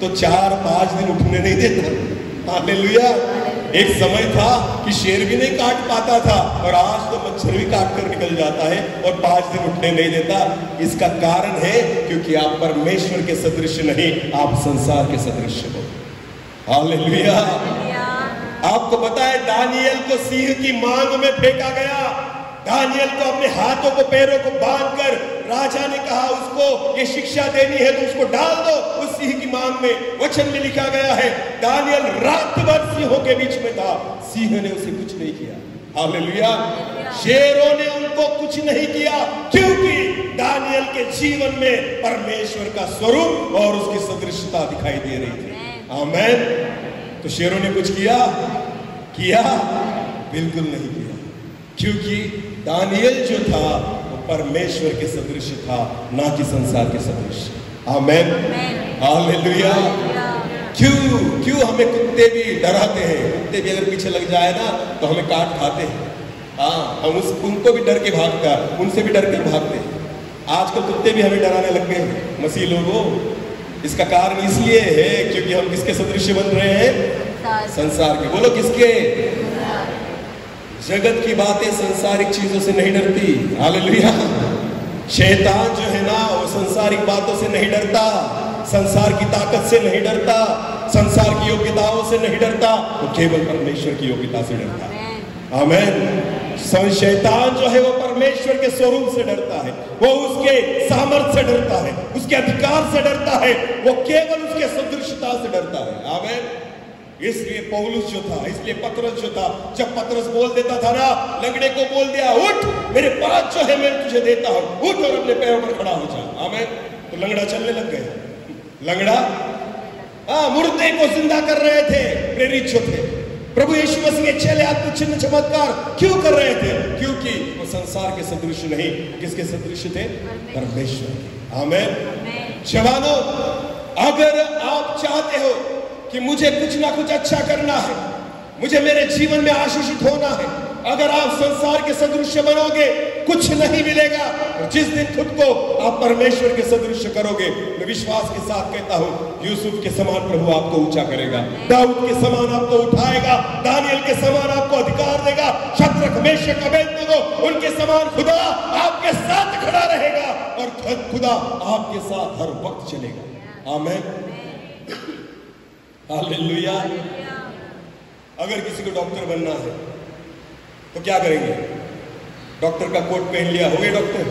तो 4-5 दिन उठने नहीं देता। हालेलुया। एक समय था कि शेर भी नहीं काट पाता था, और आज तो मच्छर भी काट कर निकल जाता है और 5 दिन उठने नहीं देता। इसका कारण है क्योंकि आप परमेश्वर के सदृश नहीं, आप संसार के सदृश हो। हालेलुया। आपको पता है दानियल को सिंह की मांग में फेंका गया। दानियल को अपने हाथों को पैरों को बांधकर राजा ने कहा उसको ये शिक्षा देनी है तो उसको डाल दो उस सिंह की मांग में। वचन में लिखा गया है दानियल रात भर सिंहों के बीच में था, सिंह ने उसे कुछ नहीं किया। हालेलुया। शेरों ने उनको कुछ नहीं किया, क्योंकि दानियल के जीवन में परमेश्वर का स्वरूप और उसकी सदृशता दिखाई दे रही थी। आमीन। तो शेरों ने कुछ किया? बिल्कुल नहीं किया, क्योंकि दानियल जो था वो परमेश्वर के सदृश था, ना कि संसार के सदृश। आमीन। हालेलुया। क्यों हमें कुत्ते भी डराते हैं? कुत्ते भी अगर पीछे लग जाए ना तो हमें काट खाते हैं। हम उनको भी डर के भागता, उनसे भी डर के भागते हैं। आजकल कुत्ते भी हमें डराने लग गए हैं मसीह लोगों। इसका कारण इसलिए है क्योंकि हम किसके सदृश बन रहे हैं? संसार के। बोलो किसके? जगत की बातें सांसारिक चीजों से नहीं डरती। हालेलुया। शैतान जो है ना वो सांसारिक बातों से नहीं डरता, संसार की ताकत से नहीं डरता, संसार की योग्यताओं से नहीं डरता, वो केवल परमेश्वर की योग्यता से डरता है। आमीन। शैतान जो है वो परमेश्वर के स्वरूप से डरता है, वो उसके सामर्थ्य से डरता है, उसके अधिकार से डरता है, वो केवल उसके सदृशता से डरता है। आमीन। इसलिए पौलुस जो था, इसलिए पतरस जो था, जब पतरस बोल देता था ना, लंगड़े को बोल दिया उठ, मेरे पास जो है मैं तुझे देता हूं, उठ और अपने पैरों पर खड़ा हो जा। आमीन। तो लंगड़ा चलने लग गया। लंगड़ा मुर्दे को जिंदा कर रहे थे प्रेरित जो थे। प्रभु यीशु मसीह के चेले अद्भुत चिन्ह चमत्कार क्यों कर रहे थे? क्योंकि वो संसार के सदृश नहीं, किसके सदृश थे? परमेश्वर। आमीन। जवानों, अगर आप चाहते हो कि मुझे कुछ ना कुछ अच्छा करना है, मुझे मेरे जीवन में आशीषित होना है, अगर आप संसार के सदृश बनोगे कुछ नहीं मिलेगा। और जिस दिन खुद को आप परमेश्वर के सदृश करोगे, मैं विश्वास के साथ कहता हूं यूसुफ के समान प्रभु आपको ऊंचा करेगा, दाऊद के समान आपको उठाएगा, दानियल के समान आपको अधिकार देगा, शद्रक मेशक अबेदनगो उनके समान खुदा आपके साथ खड़ा रहेगा और खुदा आपके साथ हर वक्त चलेगा। आमीन। हालेलुया। अगर किसी को डॉक्टर बनना है तो क्या करेंगे? डॉक्टर का कोट पहन लिया, हो गए डॉक्टर?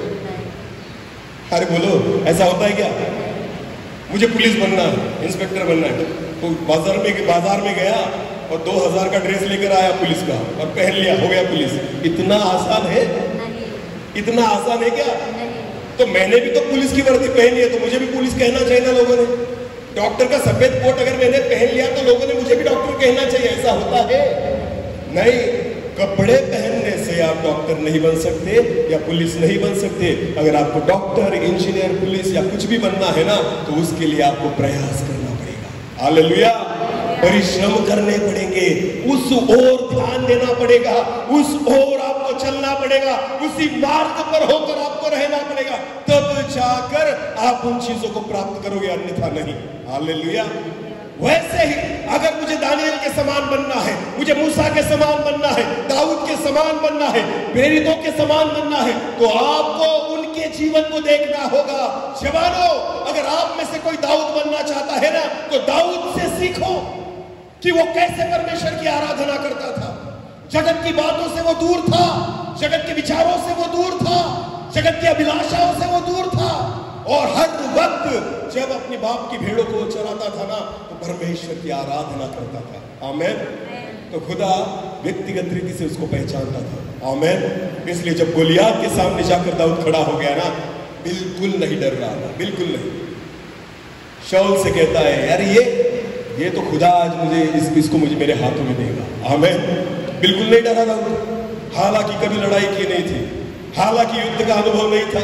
अरे बोलो, ऐसा होता है क्या? मुझे पुलिस बनना है, इंस्पेक्टर बनना है, तो बाजार में गया और 2000 का ड्रेस लेकर आया पुलिस का और पहन लिया, हो गया पुलिस। इतना आसान है? इतना आसान है क्या? तो मैंने भी तो पुलिस की वर्दी पहनी है, तो मुझे भी पुलिस कहना चाहिए ना लोगों ने। डॉक्टर का सफेद कोट अगर मैंने पहन लिया तो लोगों ने मुझे भी डॉक्टर कहना चाहिए। ऐसा होता है? नहीं। कपड़े पहनने से आप डॉक्टर नहीं बन सकते या पुलिस नहीं बन सकते। अगर आपको डॉक्टर, इंजीनियर, पुलिस या कुछ भी बनना है ना, तो उसके लिए आपको प्रयास करना पड़ेगा। हालेलुया। परिश्रम करने पड़ेंगे, उस ओर ध्यान देना पड़ेगा, उस ओर आपको चलना पड़ेगा, उसी मार्ग पर होकर आपको रहना पड़ेगा, तब जाकर आप उन चीजों को प्राप्त करोगे, अन्यथा नहीं। हालेलुया। वैसे ही अगर मुझे दानियल के समान बनना है, मुझे मूसा के समान बनना है, दाऊद के समान बनना है, प्रेरितों के समान बनना है, तो आपको उनके जीवन को देखना होगा। जवानों, अगर आप में से कोई दाऊद बनना चाहता है ना, तो दाऊद से सीखो कि वो कैसे परमेश्वर की आराधना करता था। जगत की बातों से वो दूर था, जगत के विचारों से वो दूर था, जगत की अभिलाषाओं से वो दूर था। और हर वक्त जब अपने बाप की भेड़ों को चराता था ना, तो परमेश्वर की आराधना करता था। आमेन। तो खुदा व्यक्तिगत रीति से उसको पहचानता था। आमेन। इसलिए जब गोलियात के सामने जाकर दाऊद खड़ा हो गया ना, बिल्कुल नहीं डर रहा था, बिल्कुल नहीं। शाऊल से कहता है, यार ये तो खुदा आज मुझे इसको मुझे मेरे हाथों में देगा। आमेन। बिल्कुल नहीं डरा दाऊद। हालांकि कभी लड़ाई की नहीं थी, हालांकि युद्ध का अनुभव नहीं था,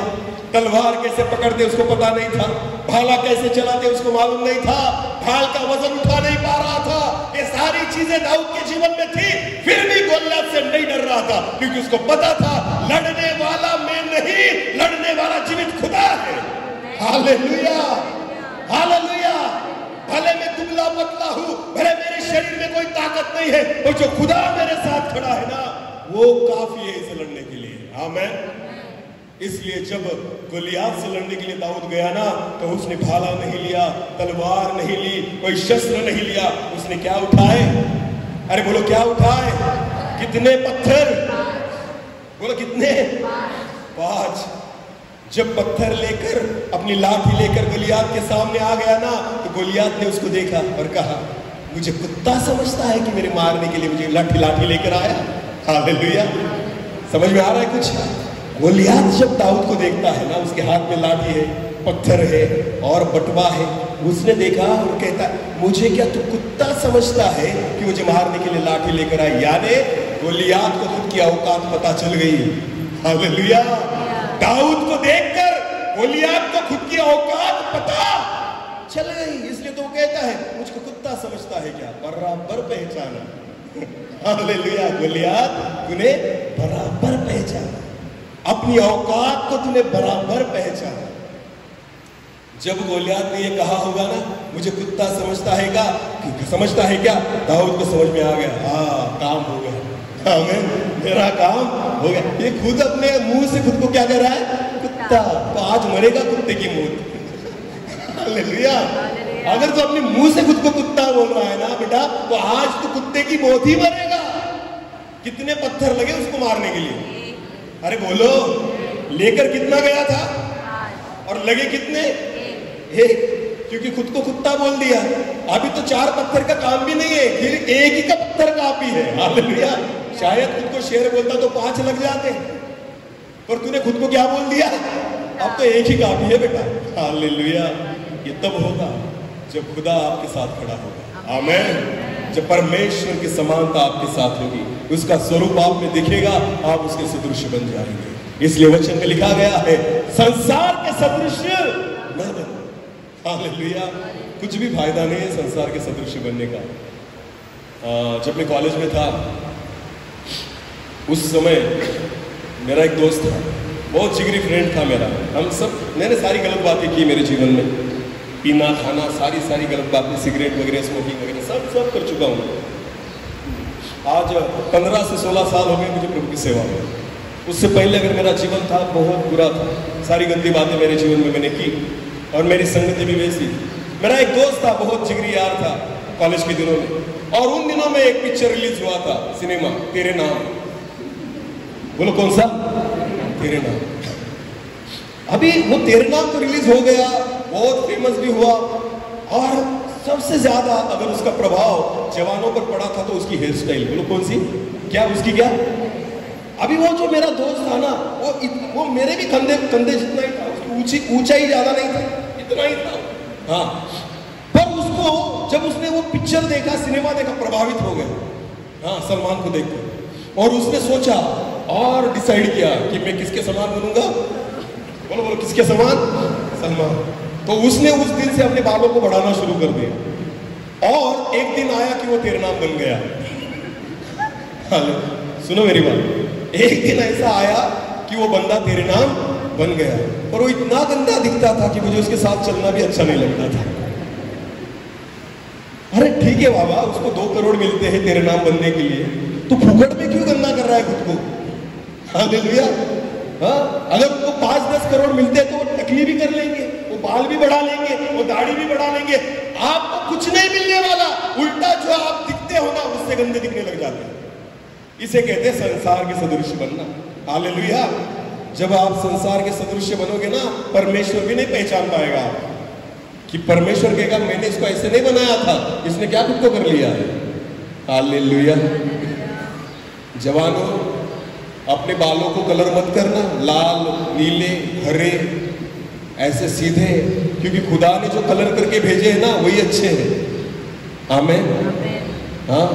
तलवार कैसे पकड़ते उसको पता नहीं था, भाला कैसे चलाते उसको मालूम नहीं था, ढाल का वजन उठा नहीं पा रहा था। ये सारी चीजें दाऊद के जीवन में थी, फिर भी गोलियत से नहीं डर रहा था, क्योंकि उसको पता था लड़ने वाला मैं नहीं, लड़ने वाला जीवित खुदा है। Hallelujah, hallelujah. भले मैं दुबला पतला हूं, भले मेरे शरीर में कोई ताकत नहीं है, और जो खुदा मेरे साथ खड़ा है ना, वो काफी है इसे लड़ने के लिए। आमीन। इसलिए जब गोलियात से लड़ने के लिए दाऊद गया ना, तो उसने भाला नहीं लिया, तलवार नहीं ली, कोई शस्त्र नहीं लिया। उसने क्या उठाए? अरे बोलो क्या उठाए? कितने पत्थर? बोलो कितने? 5। जब पत्थर लेकर, अपनी लाठी लेकर गोलियात के सामने आ गया ना, तो गोलियात ने उसको देखा और कहा, मुझे कुत्ता समझता है कि मेरे मारने के लिए मुझे लाठी लेकर आया। हालेलुया। समझ में आ रहा है कुछ? गोलियात जब दाऊद को देखता है ना, उसके हाथ में लाठी है, पत्थर है और बटवा है, उसने देखा और कहता, मुझे क्या तू कुत्ता समझता है कि मुझे मारने के लिए लाठी लेकर आया? यानी गोलियात को खुद की औकात पता चल गई। हालेलुया। दाऊद को देखकर गोलियात को खुद की औकात पता चल गई, इसलिए तो कहता है, मुझको कुत्ता समझता है क्या? बराबर पहचाना। हालेलुया। गोलियात तूने बराबर पहचाना, अपनी औकात को तूने बराबर पहचाना। जब गोलियात ने ये कहा होगा ना, मुझे कुत्ता समझता है क्या, दाऊद को समझ में आ गया, हाँ काम हो गया। आमीन। मेरा काम हो गया। ये खुद अपने मुंह से खुद को क्या कह रहा है? कुत्ता। तो आज मरेगा कुत्ते की मौत। हालेलुया। अगर तो अपने मुंह से खुद को कुत्ता बोल रहा है ना बेटा, तो आज तो कुत्ते की मौत ही मरेगा। कितने पत्थर लगे उसको मारने के लिए? अरे बोलो, लेकर कितना गया था और लगे कितने? एक। क्योंकि खुद को कुत्ता बोल दिया। अभी तो 4 पत्थर का काम भी नहीं है, फिर एक ही का पत्थर काफी है। हालेलुया। शायद खुद को शेर बोलता तो 5 लग जाते, पर तूने खुद को क्या बोल दिया? अब तो एक ही काफी है बेटा। हालेलुया। ये तब होगा जब खुदा आपके साथ खड़ा होगा। आमीन। जब परमेश्वर की समानता आपके साथ होगी, उसका स्वरूप आप में दिखेगा, आप उसके सदृश बन जाएंगे। इसलिए वचन में लिखा गया है, संसार के सदृश न बनो। हालेलुया। कुछ भी फायदा नहीं है संसार के सदृश बनने का। जब मैं कॉलेज में था, उस समय मेरा एक दोस्त था, बहुत जिगरी फ्रेंड था मेरा। मैंने सारी गलत बातें की मेरे जीवन में, पीना खाना, सारी गलत बातें, सिगरेट वगैरह, स्मोकिंग वगैरह सब कर चुका हूँ। आज 15 से 16 साल हो गए मुझे प्रभु की सेवा में। उससे पहले अगर मेरा जीवन था, बहुत बुरा था, सारी गंदी बातें मेरे जीवन में मैंने की और मेरी संगति भी वैसी। मेरा एक दोस्त था, बहुत जिगरी यार था कॉलेज के दिनों में, और उन दिनों में एक पिक्चर रिलीज हुआ था, सिनेमा, तेरे नाम। बोलो कौन सा? तेरे नाम। अभी वो तेरे नाम तो रिलीज हो गया, बहुत फेमस भी हुआ, और सबसे ज्यादा अगर उसका प्रभाव जवानों पर पड़ा था तो उसकी हेयर स्टाइल। बोलो कौन सी? क्या उसकी? क्या अभी वो जो मेरा दोस्त था ना, वो मेरे भी कंधे जितना ही था, उसकी ऊंचाई ज्यादा नहीं था, इतना ही था। हाँ, पर उसको जब उसने वो पिक्चर देखा, सिनेमा देखा, प्रभावित हो गया। हाँ, सलमान को देखकर, और उसने सोचा और डिसाइड किया कि मैं किसके समान बनूंगा। बोलो किसके समान? सलमान। तो उसने उस दिन से अपने बालों को बढ़ाना शुरू कर दिया, और एक दिन आया कि वो तेरे नाम बन गया। हेलो, सुनो मेरी बात। एक दिन ऐसा आया कि वो बंदा तेरे नाम बन गया, और वो इतना गंदा दिखता था कि मुझे उसके साथ चलना भी अच्छा नहीं लगता था। अरे ठीक है बाबा, उसको 2 करोड़ मिलते हैं तेरे नाम बनने के लिए, तो फुकट में क्यों गंदा कर रहा है खुद को? हालेलुया। हाँ, अगर उनको 5-10 करोड़ मिलते हैं तो वो टकली भी कर लेंगे, वो बाल भी बढ़ा लेंगे, वो दाढ़ी भी बढ़ा लेंगे। आपको कुछ नहीं मिलने वाला, उल्टा जो आप दिखते हो ना, उससे गंदे दिखने लग जाते हैं। इसे कहते हैं संसार के सदृश बनना। हालेलुया। जब आप संसार के सदृश बनोगे ना, परमेश्वर भी नहीं पहचान पाएगा कि परमेश्वर कहेगा मैंने इसको ऐसे नहीं बनाया था, इसने क्या खुद को कर लिया है। हालेलुया। जवानों, अपने बालों को कलर मत करना, लाल, नीले, हरे, ऐसे सीधे, क्योंकि खुदा ने जो कलर करके भेजे हैं ना वही अच्छे हैं। आमीन। हाँ,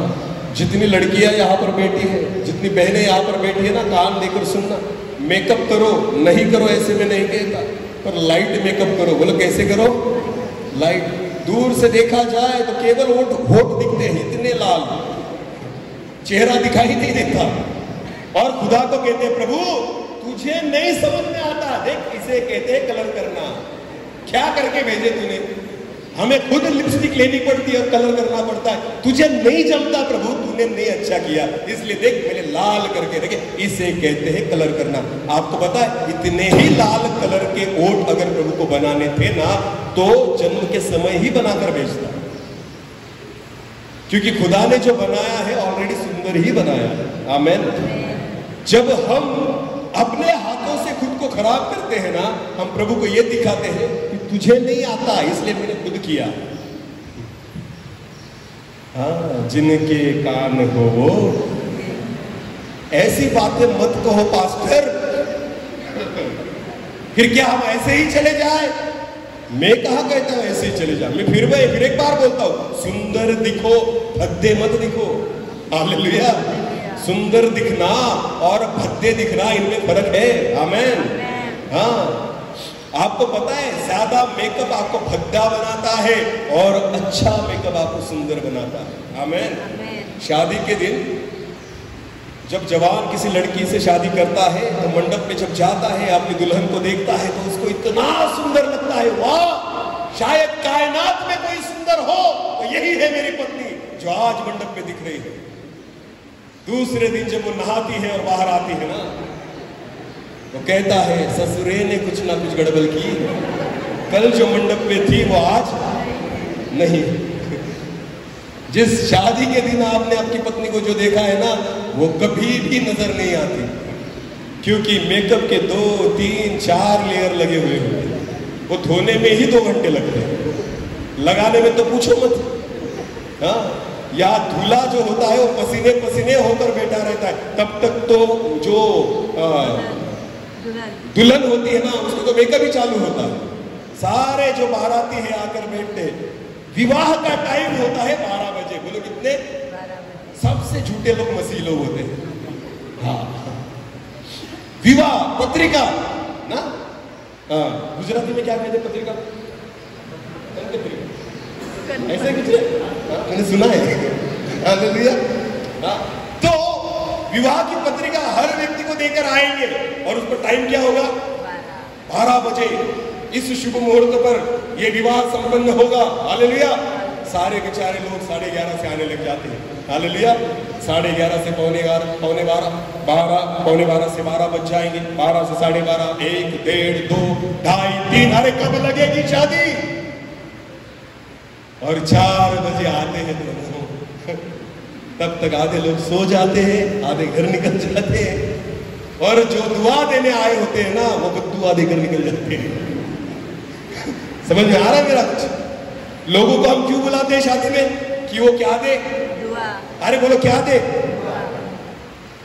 जितनी लड़कियां यहाँ पर बैठी है, जितनी बहनें यहाँ पर बैठी है ना, कान देकर सुनना, मेकअप करो, नहीं करो ऐसे में नहीं कहता, पर लाइट मेकअप करो। बोलो कैसे करो? लाइट। दूर से देखा जाए तो केवल होठ दिखते हैं, इतने लाल, चेहरा दिखाई नहीं देता। और खुदा को कहते हैं प्रभु तुझे नहीं समझ में आता, देख इसे कहते हैं कलर करना। क्या करके भेजे तूने? हमें खुद लिपस्टिक लेनी पड़ती है और कलर करना पड़ता है। तुझे नहीं जमता प्रभु, तूने नहीं अच्छा किया, इसलिए देख मैंने लाल करके रखे। इसे कहते हैं कलर करना। आपको पता है इतने ही लाल कलर के ओठ अगर प्रभु को बनाने थे ना, तो जन्म के समय ही बनाकर भेजता, क्योंकि खुदा ने जो बनाया है ऑलरेडी सुंदर ही बनाया है। आमीन। जब हम अपने हाथों से खुद को खराब करते हैं ना, हम प्रभु को यह दिखाते हैं कि तुझे नहीं आता इसलिए मैंने खुद किया। हाँ, जिनके कान हो वो ऐसी बातें मत कहो पास्टर। फिर क्या हम ऐसे ही चले जाए? मैं कहा कहता हूं ऐसे ही चले जाए। मैं फिर एक बार बोलता हूं, सुंदर दिखो, भद्दे मत दिखो। हालेलुया। सुंदर दिखना और भद्दे दिखना, इनमें फर्क है। आमीन। हाँ, आपको पता है ज्यादा मेकअप आपको भद्दा बनाता है और अच्छा मेकअप आपको सुंदर बनाता है। आमीन। शादी के दिन जब जवान किसी लड़की से शादी करता है तो मंडप में जब जाता है, अपनी दुल्हन को देखता है तो उसको इतना सुंदर लगता है, वाह शायद कायनात में कोई सुंदर हो तो यही है मेरी पत्नी जो आज मंडप में दिख रही है। दूसरे दिन जब वो नहाती है और बाहर आती है ना, तो कहता है ससुरे ने कुछ ना कुछ गड़बड़ की, कल जो मंडप में थी वो आज नहीं। जिस शादी के दिन आपने आपकी पत्नी को जो देखा है ना, वो कभी भी नजर नहीं आती, क्योंकि मेकअप के 2, 3, 4 लेयर लगे हुए होते हैं। वो धोने में ही 2 घंटे लगते हैं, लगाने में तो पूछो मत। हाँ, या दूल्हा जो होता है वो पसीने पसीने होकर बैठा रहता है, तब तक तो जो दुल्हन होती है ना उसको तो मेकअप ही चालू होता है। सारे जो बाराती है आकर बैठते, विवाह का टाइम होता है 12 बजे। बोलो कितने? सबसे झूठे लोग मसीह लोग होते हैं। हाँ, विवाह पत्रिका ना, गुजराती में क्या कहते हैं पत्रिका? ऐसे कुछ मैंने सुना है। हालेलुया। तो विवाह की पत्रिका हर व्यक्ति को देकर आएंगे और उस पर टाइम क्या होगा? 12 बजे। इस शुभ मुहूर्त पर यह विवाह संपन्न होगा। हालेलुया। सारे बेचारे लोग 11:30 से आने लग जाते हैं। हालेलुया। 11:30 से पौने 12, 12 से 12 बज जाएंगे, 12 से 12:30, 1, 1:30, 2, 2:30, 3। अरे कब लगेगी शादी? और 4 बजे आते हैं तो तब तक आधे लोग सो जाते हैं, आधे घर निकल जाते हैं, और जो दुआ देने आए होते हैं ना वो दुआ देकर निकल जाते हैं। समझ में आ रहा है मेरा? कुछ लोगों को हम क्यों बुलाते हैं शादी में कि वो क्या दे? दुआ। अरे बोलो क्या दे? दुआ।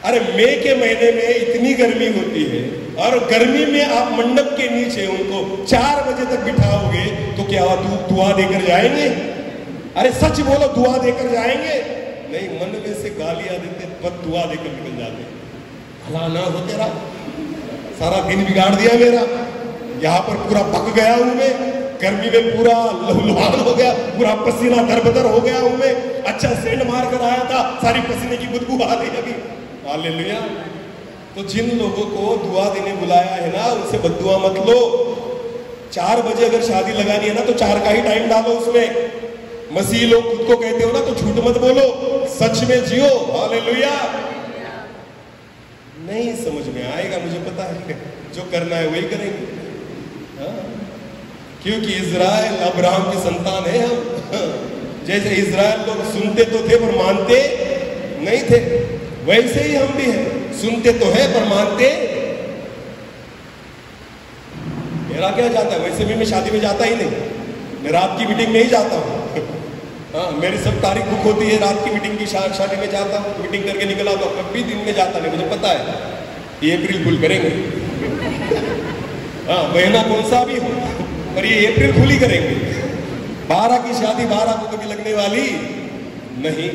अरे मई के महीने में इतनी गर्मी होती है और गर्मी में आप मंडप के नीचे उनको 4 बजे तक बिठाओगे तो क्या दुआ देकर जाएंगे? अरे सच बोलो, दुआ देकर जाएंगे? नहीं, मन में से गालियां देते, बस दुआ देकर निकल जाते। भला ना हो तेरा, सारा दिन बिगाड़ दिया मेरा, यहाँ पर पूरा पक गया हूं मैं, गर्मी में पूरा लहूलुहान हो गया, पूरा पसीना दरबदर हो गया हूं मैं, अच्छा सेंट मार कर आया था, सारी पसीने की बदबू आ रही अभी। हालेलुया। तो जिन लोगों को दुआ देने बुलाया है ना, उनसे बद्दुआ मत लो। 4 बजे अगर शादी लगानी है ना तो 4 का ही टाइम डालो उसमें। मसीह लोग खुद को कहते हो ना तो झूठ मत बोलो, सच में जियो। हालेलुया। नहीं समझ में आएगा, मुझे पता है, जो करना है वही करेंगे। क्योंकि इज़राइल अब्राहम की संतान है हम। जैसे इज़राइल लोग सुनते तो थे पर मानते नहीं थे, वैसे ही हम भी हैं, सुनते तो है पर मानते। मेरा क्या जाता है, वैसे भी मैं शादी में जाता ही नहीं, मैं रात की मीटिंग में ही जाता हूँ। हाँ, मेरी सब तारीख बुक होती है, रात की मीटिंग की शादी में जाता हूँ, मीटिंग करके निकल आता हूँ। कभी दिन में जाता नहीं, मुझे पता है ये अप्रैल फुल करेंगे। हाँ, महीना कौन सा भी हो पर ये अप्रैल फुल ही करेंगे। 12 की शादी 12 को कभी लगने वाली नहीं।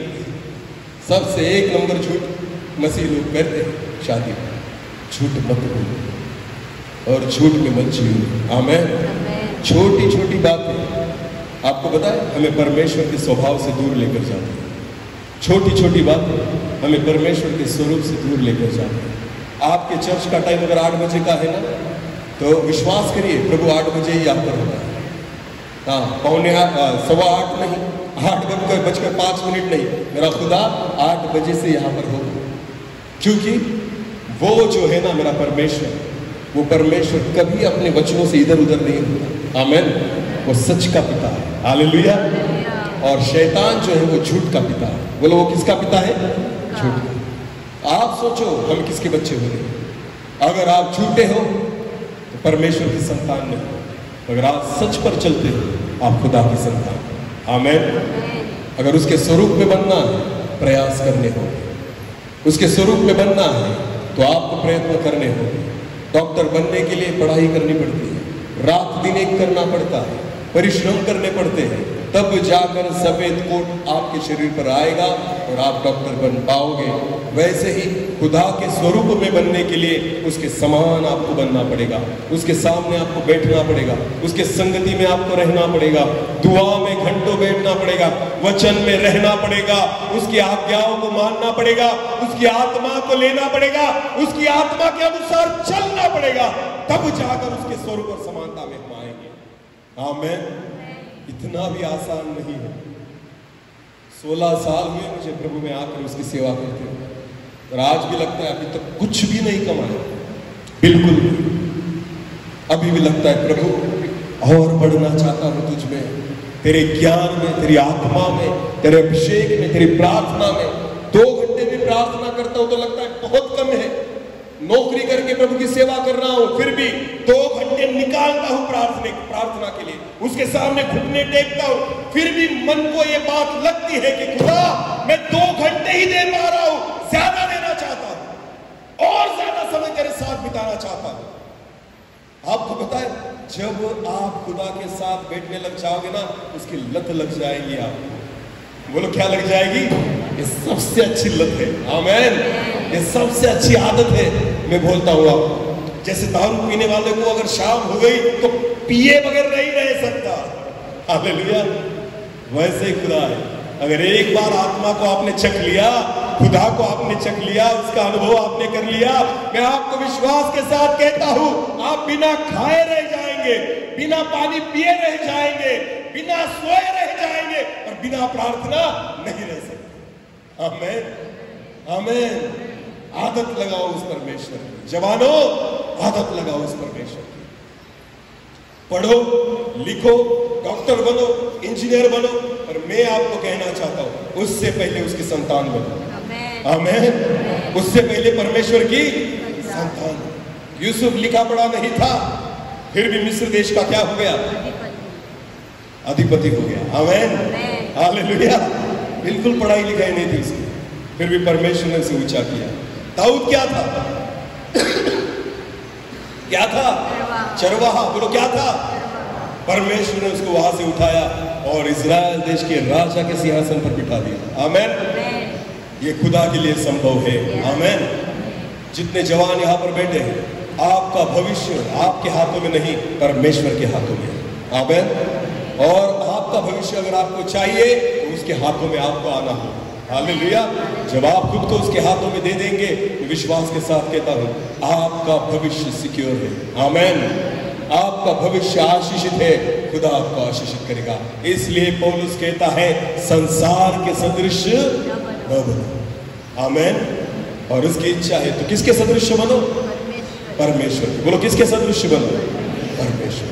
सबसे एक नंबर झूठ मसीह लोग करते हैं शादी में, झूठ मत बोलो और झूठ में मत जियो। आमेन। छोटी छोटी बातें आपको पता है हमें परमेश्वर के स्वभाव से दूर लेकर जाती है। छोटी छोटी बातें हमें परमेश्वर के स्वरूप से दूर लेकर जाती है। आपके चर्च का टाइम अगर 8 बजे का है ना, तो विश्वास करिए प्रभु 8 बजे ही यहाँ पर होगा। हाँ, पौने 8:15 नहीं, 8:05 नहीं, मेरा खुदा 8 बजे से यहाँ पर होगा। क्योंकि वो जो है ना मेरा परमेश्वर, वो परमेश्वर कभी अपने वचनों से इधर उधर नहीं होता। आमेन। वो सच का पिता है। हालेलुया। और शैतान जो है वो झूठ का पिता है। बोलो वो किसका पिता है? झूठ का। आप सोचो हम किसके बच्चे हो रहे हैं। अगर आप झूठे हो तो परमेश्वर की संतान नहीं, अगर आप सच पर चलते हो आप खुदा की संतान। आमेन। अगर उसके स्वरूप में बनना है प्रयास करने होंगे, उसके स्वरूप में बनना है तो आपको प्रयत्न करने होंगे। डॉक्टर बनने के लिए पढ़ाई करनी पड़ती है, रात दिन एक करना पड़ता है, परिश्रम करने पड़ते हैं, तब जाकर सफेद कोट आपके शरीर पर आएगा और आप डॉक्टर बन पाओगे। वैसे ही खुदा के स्वरूप में बनने के लिए उसके समान आपको बनना पड़ेगा, उसके सामने आपको बैठना पड़ेगा, उसके संगति में आपको रहना पड़ेगा, दुआ में घंटों बैठना पड़ेगा, वचन में रहना पड़ेगा, उसकी आज्ञाओं को मानना पड़ेगा, उसकी आत्मा को लेना पड़ेगा, उसकी आत्मा के अनुसार चलना पड़ेगा, तब जाकर उसके स्वरूप और समानता में हम आएंगे। आमेन। इतना भी आसान नहीं है। 16 साल हुए मुझे प्रभु में आकर उसकी सेवा करते हुए, और आज भी लगता है अभी तक कुछ भी नहीं कमाया, बिल्कुल भी। अभी भी लगता है प्रभु और बढ़ना चाहता हूं तुझ में, तेरे ज्ञान में, तेरी आत्मा में, तेरे अभिषेक में, तेरी प्रार्थना में। 2 घंटे भी प्रार्थना करता हूं तो लगता है बहुत कम है। नौकरी करके प्रभु की सेवा कर रहा हूं, फिर भी 2 घंटे निकालता हूं प्रार्थना के लिए, उसके सामने घुटने टेकता हूं, फिर भी मन को ये बात लगती है कि खुदा मैं 2 घंटे ही दे पा रहा हूं, ज्यादा देना चाहता हूं और ज्यादा समय तेरे साथ बिताना चाहता हूं। आपको पता है जब आप खुदा के साथ बैठने लग जाओगे ना, उसकी लत लग जाएगी आपको। बोलो क्या लग जाएगी? ये सबसे अच्छी लत है। आमेन। ये सबसे अच्छी आदत है। मैं बोलता हूँ आपको, जैसे दारू पीने वाले को अगर शाम हो गई तो पिए बगैर नहीं रह सकता। हालेलुया। वैसे ही खुदा है, अगर एक बार आत्मा को आपने चख लिया, खुदा को आपने चख लिया, उसका अनुभव आपने कर लिया, मैं आपको विश्वास के साथ कहता हूं आप बिना खाए रह जाएंगे, बिना पानी पिए रह जाएंगे, बिना सोए रह जाएंगे और बिना प्रार्थना नहीं रह सकते। आमेन। आमेन। आदत लगाओ उस परमेश्वर की। जवानों आदत लगाओ उस परमेश्वर की। पढ़ो, लिखो, डॉक्टर बनो, इंजीनियर बनो, और मैं आपको कहना चाहता हूं उससे पहले उसकी संतान बनो। आमेन। उससे पहले परमेश्वर की संतान। यूसुफ लिखा पढ़ा नहीं था, फिर भी मिस्र देश का क्या हो गया? अधिपति हो गया। आमेन। हालेलुया। बिल्कुल पढ़ाई लिखाई नहीं थी उसकी, फिर भी परमेश्वर ने उसे ऊंचा किया। दाऊद क्या था? क्या था? चरवाहा। बोलो क्या था? परमेश्वर ने उसको वहां से उठाया और इजराइल देश के राजा के सिंहासन पर बिठा दिया। आमेन। ये खुदा के लिए संभव है। आमेन। जितने जवान यहाँ पर बैठे हैं, आपका भविष्य आपके हाथों में नहीं, परमेश्वर के हाथों में है। आमेन। और आपका भविष्य अगर आपको चाहिए तो उसके हाथों में आपको आना हो। हालेलुया। जब आप खुद को उसके हाथों में दे देंगे तो विश्वास के साथ कहता हूं आपका भविष्य सिक्योर है। आमेन। आपका भविष्य आशीषित है, खुदा आपको आशीषित करेगा। इसलिए पौलुस कहता है संसार के सदृश न बनो। आमेन। और उसकी इच्छा है तो किसके सदृश बनो? परमेश्वर के। बोलो किसके सदृश बनो? परमेश्वर।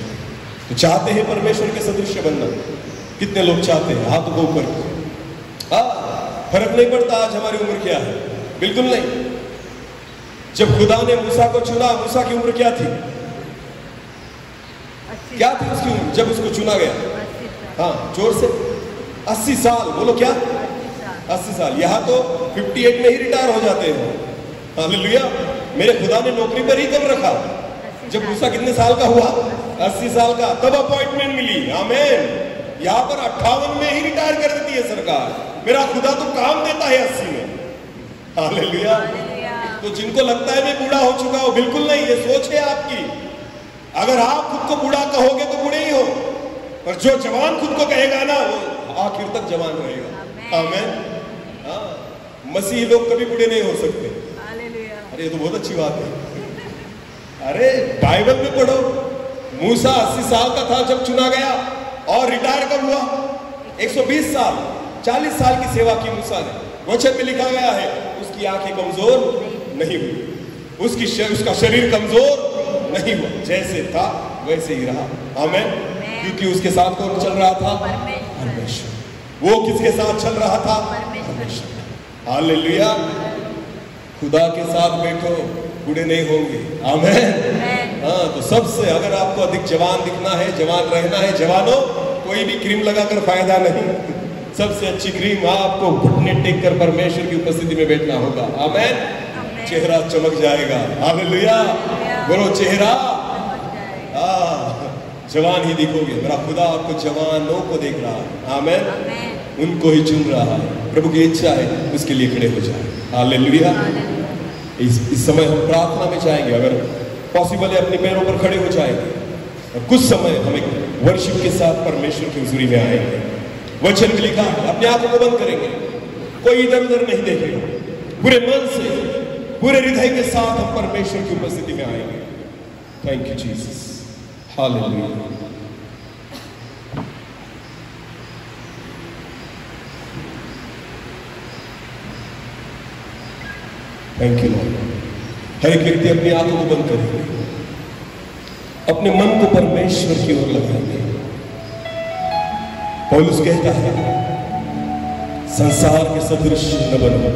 तो चाहते हैं परमेश्वर के सदृश बनना? कितने लोग चाहते हैं? हाथ को ऊपर। फर्क नहीं पड़ता आज हमारी उम्र क्या है, बिल्कुल नहीं। जब खुदा ने मूसा को चुना, मूसा की उम्र क्या थी? क्या थी उसकी उम्र जब उसको चुना गया? हाँ, जोर से 80 साल बोलो। क्या 80 साल? यहाँ तो 58 में ही रिटायर हो जाते हैं। हालेलुया। मेरे खुदा ने नौकरी पर ही कब रखा? जब मूसा कितने साल का हुआ? 80 साल का, तब अपॉइंटमेंट मिली। आमीन। यहाँ पर 58 में ही रिटायर कर देती है सरकार। मेरा खुदा तो काम देता है 80 में। हालेलुया। तो जिनको लगता है मैं बूढ़ा हो चुका हूं, बिल्कुल नहीं, ये सोच है आपकी। अगर आप खुद को बूढ़ा कहोगे तो बूढ़े ही हो, पर जो जवान खुद को कहेगा ना, वो आखिर तक जवान रहेगा। आमीन। हाँ, मसीही लोग कभी बूढ़े नहीं हो सकते। अरे ये तो बहुत अच्छी बात है। अरे बाइबल में पढ़ो, मूसा 80 साल का था जब चुना गया, और रिटायर कब हुआ? 120 साल, 40 साल की सेवा की मूसा ने। वचन में लिखा गया है उसकी आंखें कमजोर नहीं हुई, उसका शरीर कमजोर नहीं हुआ, जैसे था वैसे ही रहा। आमीन। क्योंकि उसके साथ कौन चल रहा था? परमेश्वर। वो किसके साथ चल रहा था? परमेश्वर। हालेलुया। खुदा के साथ बैठो, बूढ़े नहीं होंगे। आमीन। हाँ, तो सबसे अगर आपको अधिक जवान दिखना है, जवान रहना है, जवानों, कोई भी क्रीम लगाकर फायदा नहीं। सबसे अच्छी क्रीम, आपको घुटने टेक कर परमेश्वर की उपस्थिति में बैठना होगा। आमीन। चेहरा चमक जाएगा। हालेलुया। बोलो चेहरा जवान ही दिखोगे। मेरा खुदा आपको जवानों को देख रहा है। आमीन। उनको ही चुन रहा है। प्रभु की इच्छा है उसके लिए खड़े हो जाए। हालेलुया। इस समय हम प्रार्थना में जाएंगे, अगर पॉसिबल है अपने पैरों पर खड़े हो जाएंगे, और कुछ समय हम एक वर्शिप के साथ परमेश्वर की हुजूरी में आएंगे। वचन में लिखा है, अपने आंखों को बंद करेंगे, कोई इधर उधर नहीं देखेगा, पूरे मन से, पूरे हृदय के साथ हम परमेश्वर की उपस्थिति में आएंगे। Thank you Jesus. Hallelujah. Thank you lord. हर एक व्यक्ति अपनी आंखों को बंद करेंगे, अपने मन को परमेश्वर की ओर लगाएंगे। पौलुस कहता है, संसार के सदृश न बनो।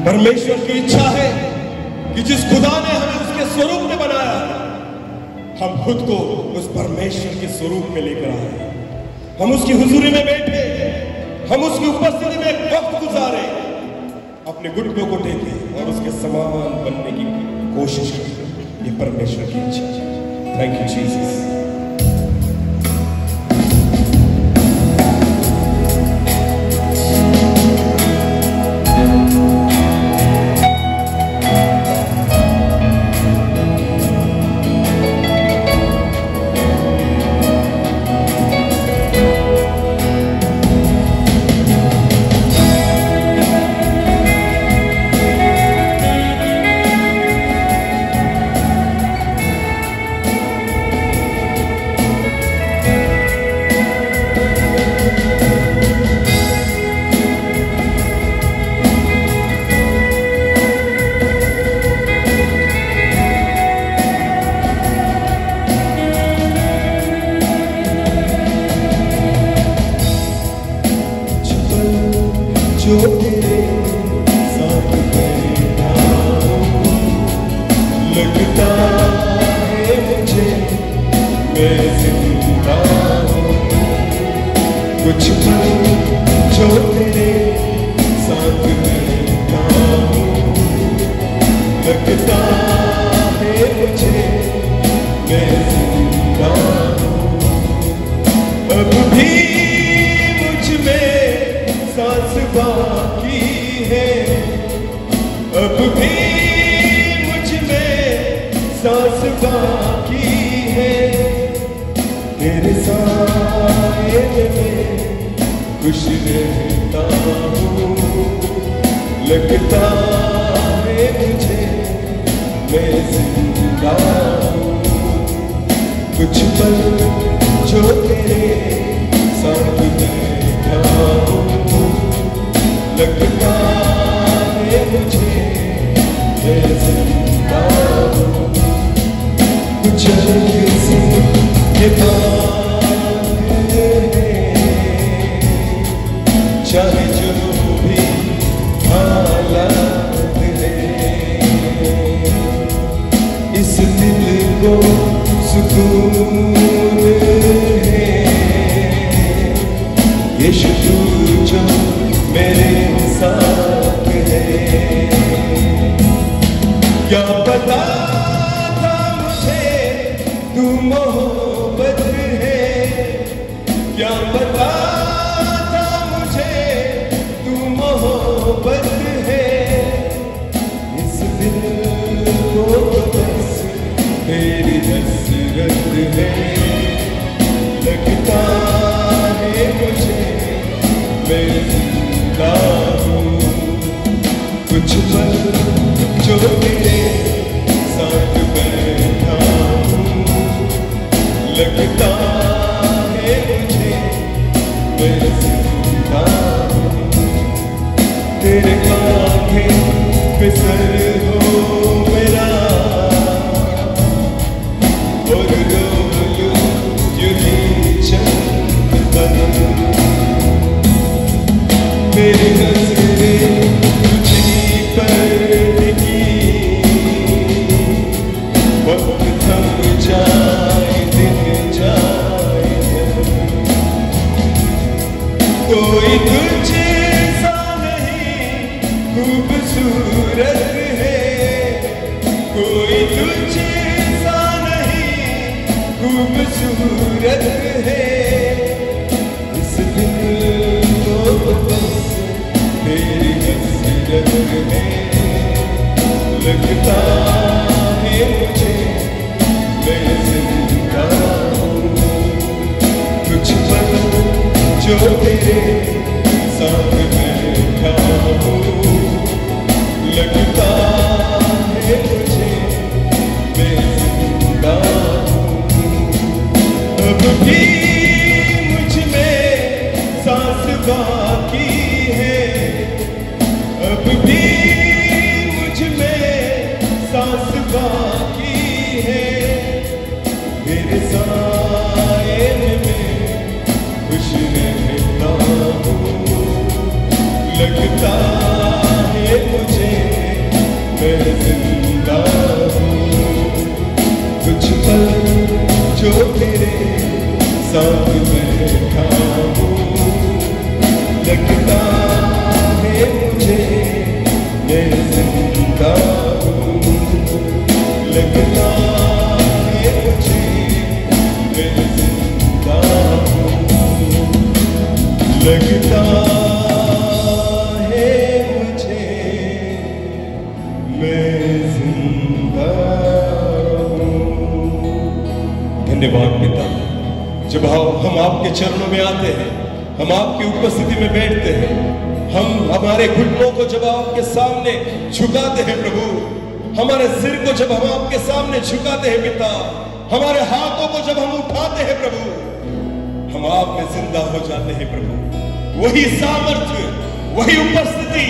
परमेश्वर की इच्छा है कि जिस खुदा ने हमें उसके स्वरूप में बनाया है, हम खुद को उस परमेश्वर के स्वरूप में लेकर आए। हम उसकी हुजूरी में बैठे, हम उसकी उपस्थिति में एक वक्त गुजारे, अपने घुटनों को टेके और उसके समान बनने की कोशिश करें। ये परमेश्वर की इच्छा है। Thank you Jesus. जो तेरे साथ बैठा हूँ, लगता है मुझे मैं जिंदा हूँ। कुछ पल जो तेरे साथ बैठा हूँ, लगता है मुझे मैं जिंदा हूँ। अब भी मुझ में सांस बाकी है, अब भी मुझ में सांस बाकी है। तेरे साए में खुश रहता हूँ, लगता है मुझे मैं जिंदा हूँ। कुछ पल जो तेरे साथ बैठा हूँ, लगता है मुझे मैं जिंदा हूँ। कुछ ऐसे ये बात है, चाहे जो भी मेरे साथ है। क्या पता था मुझे तू मोहब्बत है, क्या पता था मुझे तू मोहब्बत है। इस दिल को बस तेरी हसरत है। लगता है मुझे मैं जिंदा हूँ, कुछ पल जो तेरे साथ बैठा हूँ। लगता है मुझे मैं जिंदा हूँ, तेरे कांधे पे सर हो मेरा और डोलूं यूं ही चंद पल। मेरी नजरें तुझी पर टिकी, वक्त थम जाए दिन जाए। कोई तुझसा नहीं खूबसूरत है, कोई तुझसा नहीं खूबसूरत है। इस दिल को बस तेरी हसरत में। लगता है मुझे मैं जिंदा हूँ, कुछ पल जो तेरे साथ बैठा हूँ। लगता है मुझे मैं जिंदा हूँ, अब भी मुझ में सांस बाकी है, अब भी मुझ में सांस बाकी है। तेरे साए में खुश रहता हूँ। लगता है मुझे मैं जिंदा हूँ, कुछ पल जो तेरे साथ बैठा हूँ। लगता है मुझे मैं जिंदा हूँ, लगता है मुझे मैं जिंदा हूँ। लगता है मुझे मैं जिंदा हूँ। धन्यवाद पिता, जब हम आपके चरणों में आते हैं, हम आपकी उपस्थिति में बैठते हैं, हम हमारे घुटनों को जब आपके सामने झुकाते हैं प्रभु, हमारे सिर को जब हम आपके सामने झुकाते हैं पिता, हमारे हाथों को जब हम उठाते हैं प्रभु, हम आप में जिंदा हो जाते हैं प्रभु। वही सामर्थ्य, वही उपस्थिति,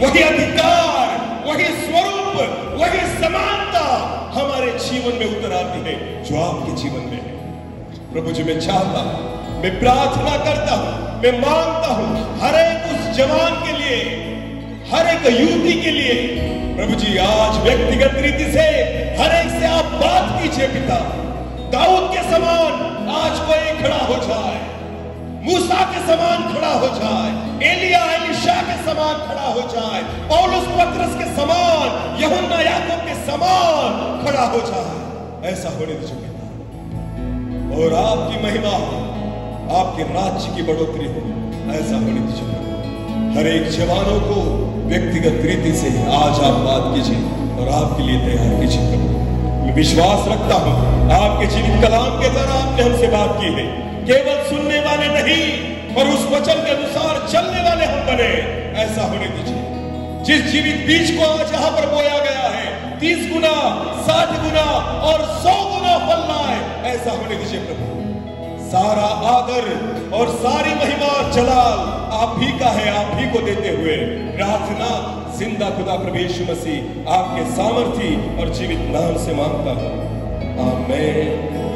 वही अधिकार, वही स्वरूप, वही समानता हमारे जीवन में उतर आती है जो आपके जीवन में है प्रभु जी। मैं चाहता हूं, मैं प्रार्थना करता हूं, मैं मांगता हूं हर एक उस जवान के लिए, हर एक युवती के लिए प्रभु जी, आज व्यक्तिगत रीति से हर एक से आप बात कीजिए पिता। दाऊद के समान आज कोई खड़ा हो जाए, मूसा के समान खड़ा हो जाए, एलिया एलिशा के समान खड़ा हो जाए, पौलुस पतरस के समान, यूहन्ना याकूब के समान खड़ा हो जाए। ऐसा होने दीजिए पिता, और आपकी महिमा हो, आपके राज्य की बढ़ोतरी हो, ऐसा होने दीजिए। हर एक जवानों को व्यक्तिगत रीति से आज आप बात कीजिए और आपके लिए तैयार कीजिए प्रभु। मैं विश्वास रखता हूं आपके जीवित कलाम के द्वारा आपने हमसे बात की है। केवल सुनने वाले नहीं, पर उस वचन के अनुसार चलने वाले हम बने, ऐसा होने दीजिए। जिस जीवित बीज को आज यहाँ पर बोया गया है, 30 गुना, 60 गुना और 100 गुना फल लाए, ऐसा होने दीजिए प्रभु। सारा आदर और सारी महिमा और जलाल आप ही का है, आप ही को देते हुए प्रार्थना जिंदा खुदा प्रभु यीशु मसीह आपके सामर्थी और जीवित नाम से मांगता हूं, आमीन।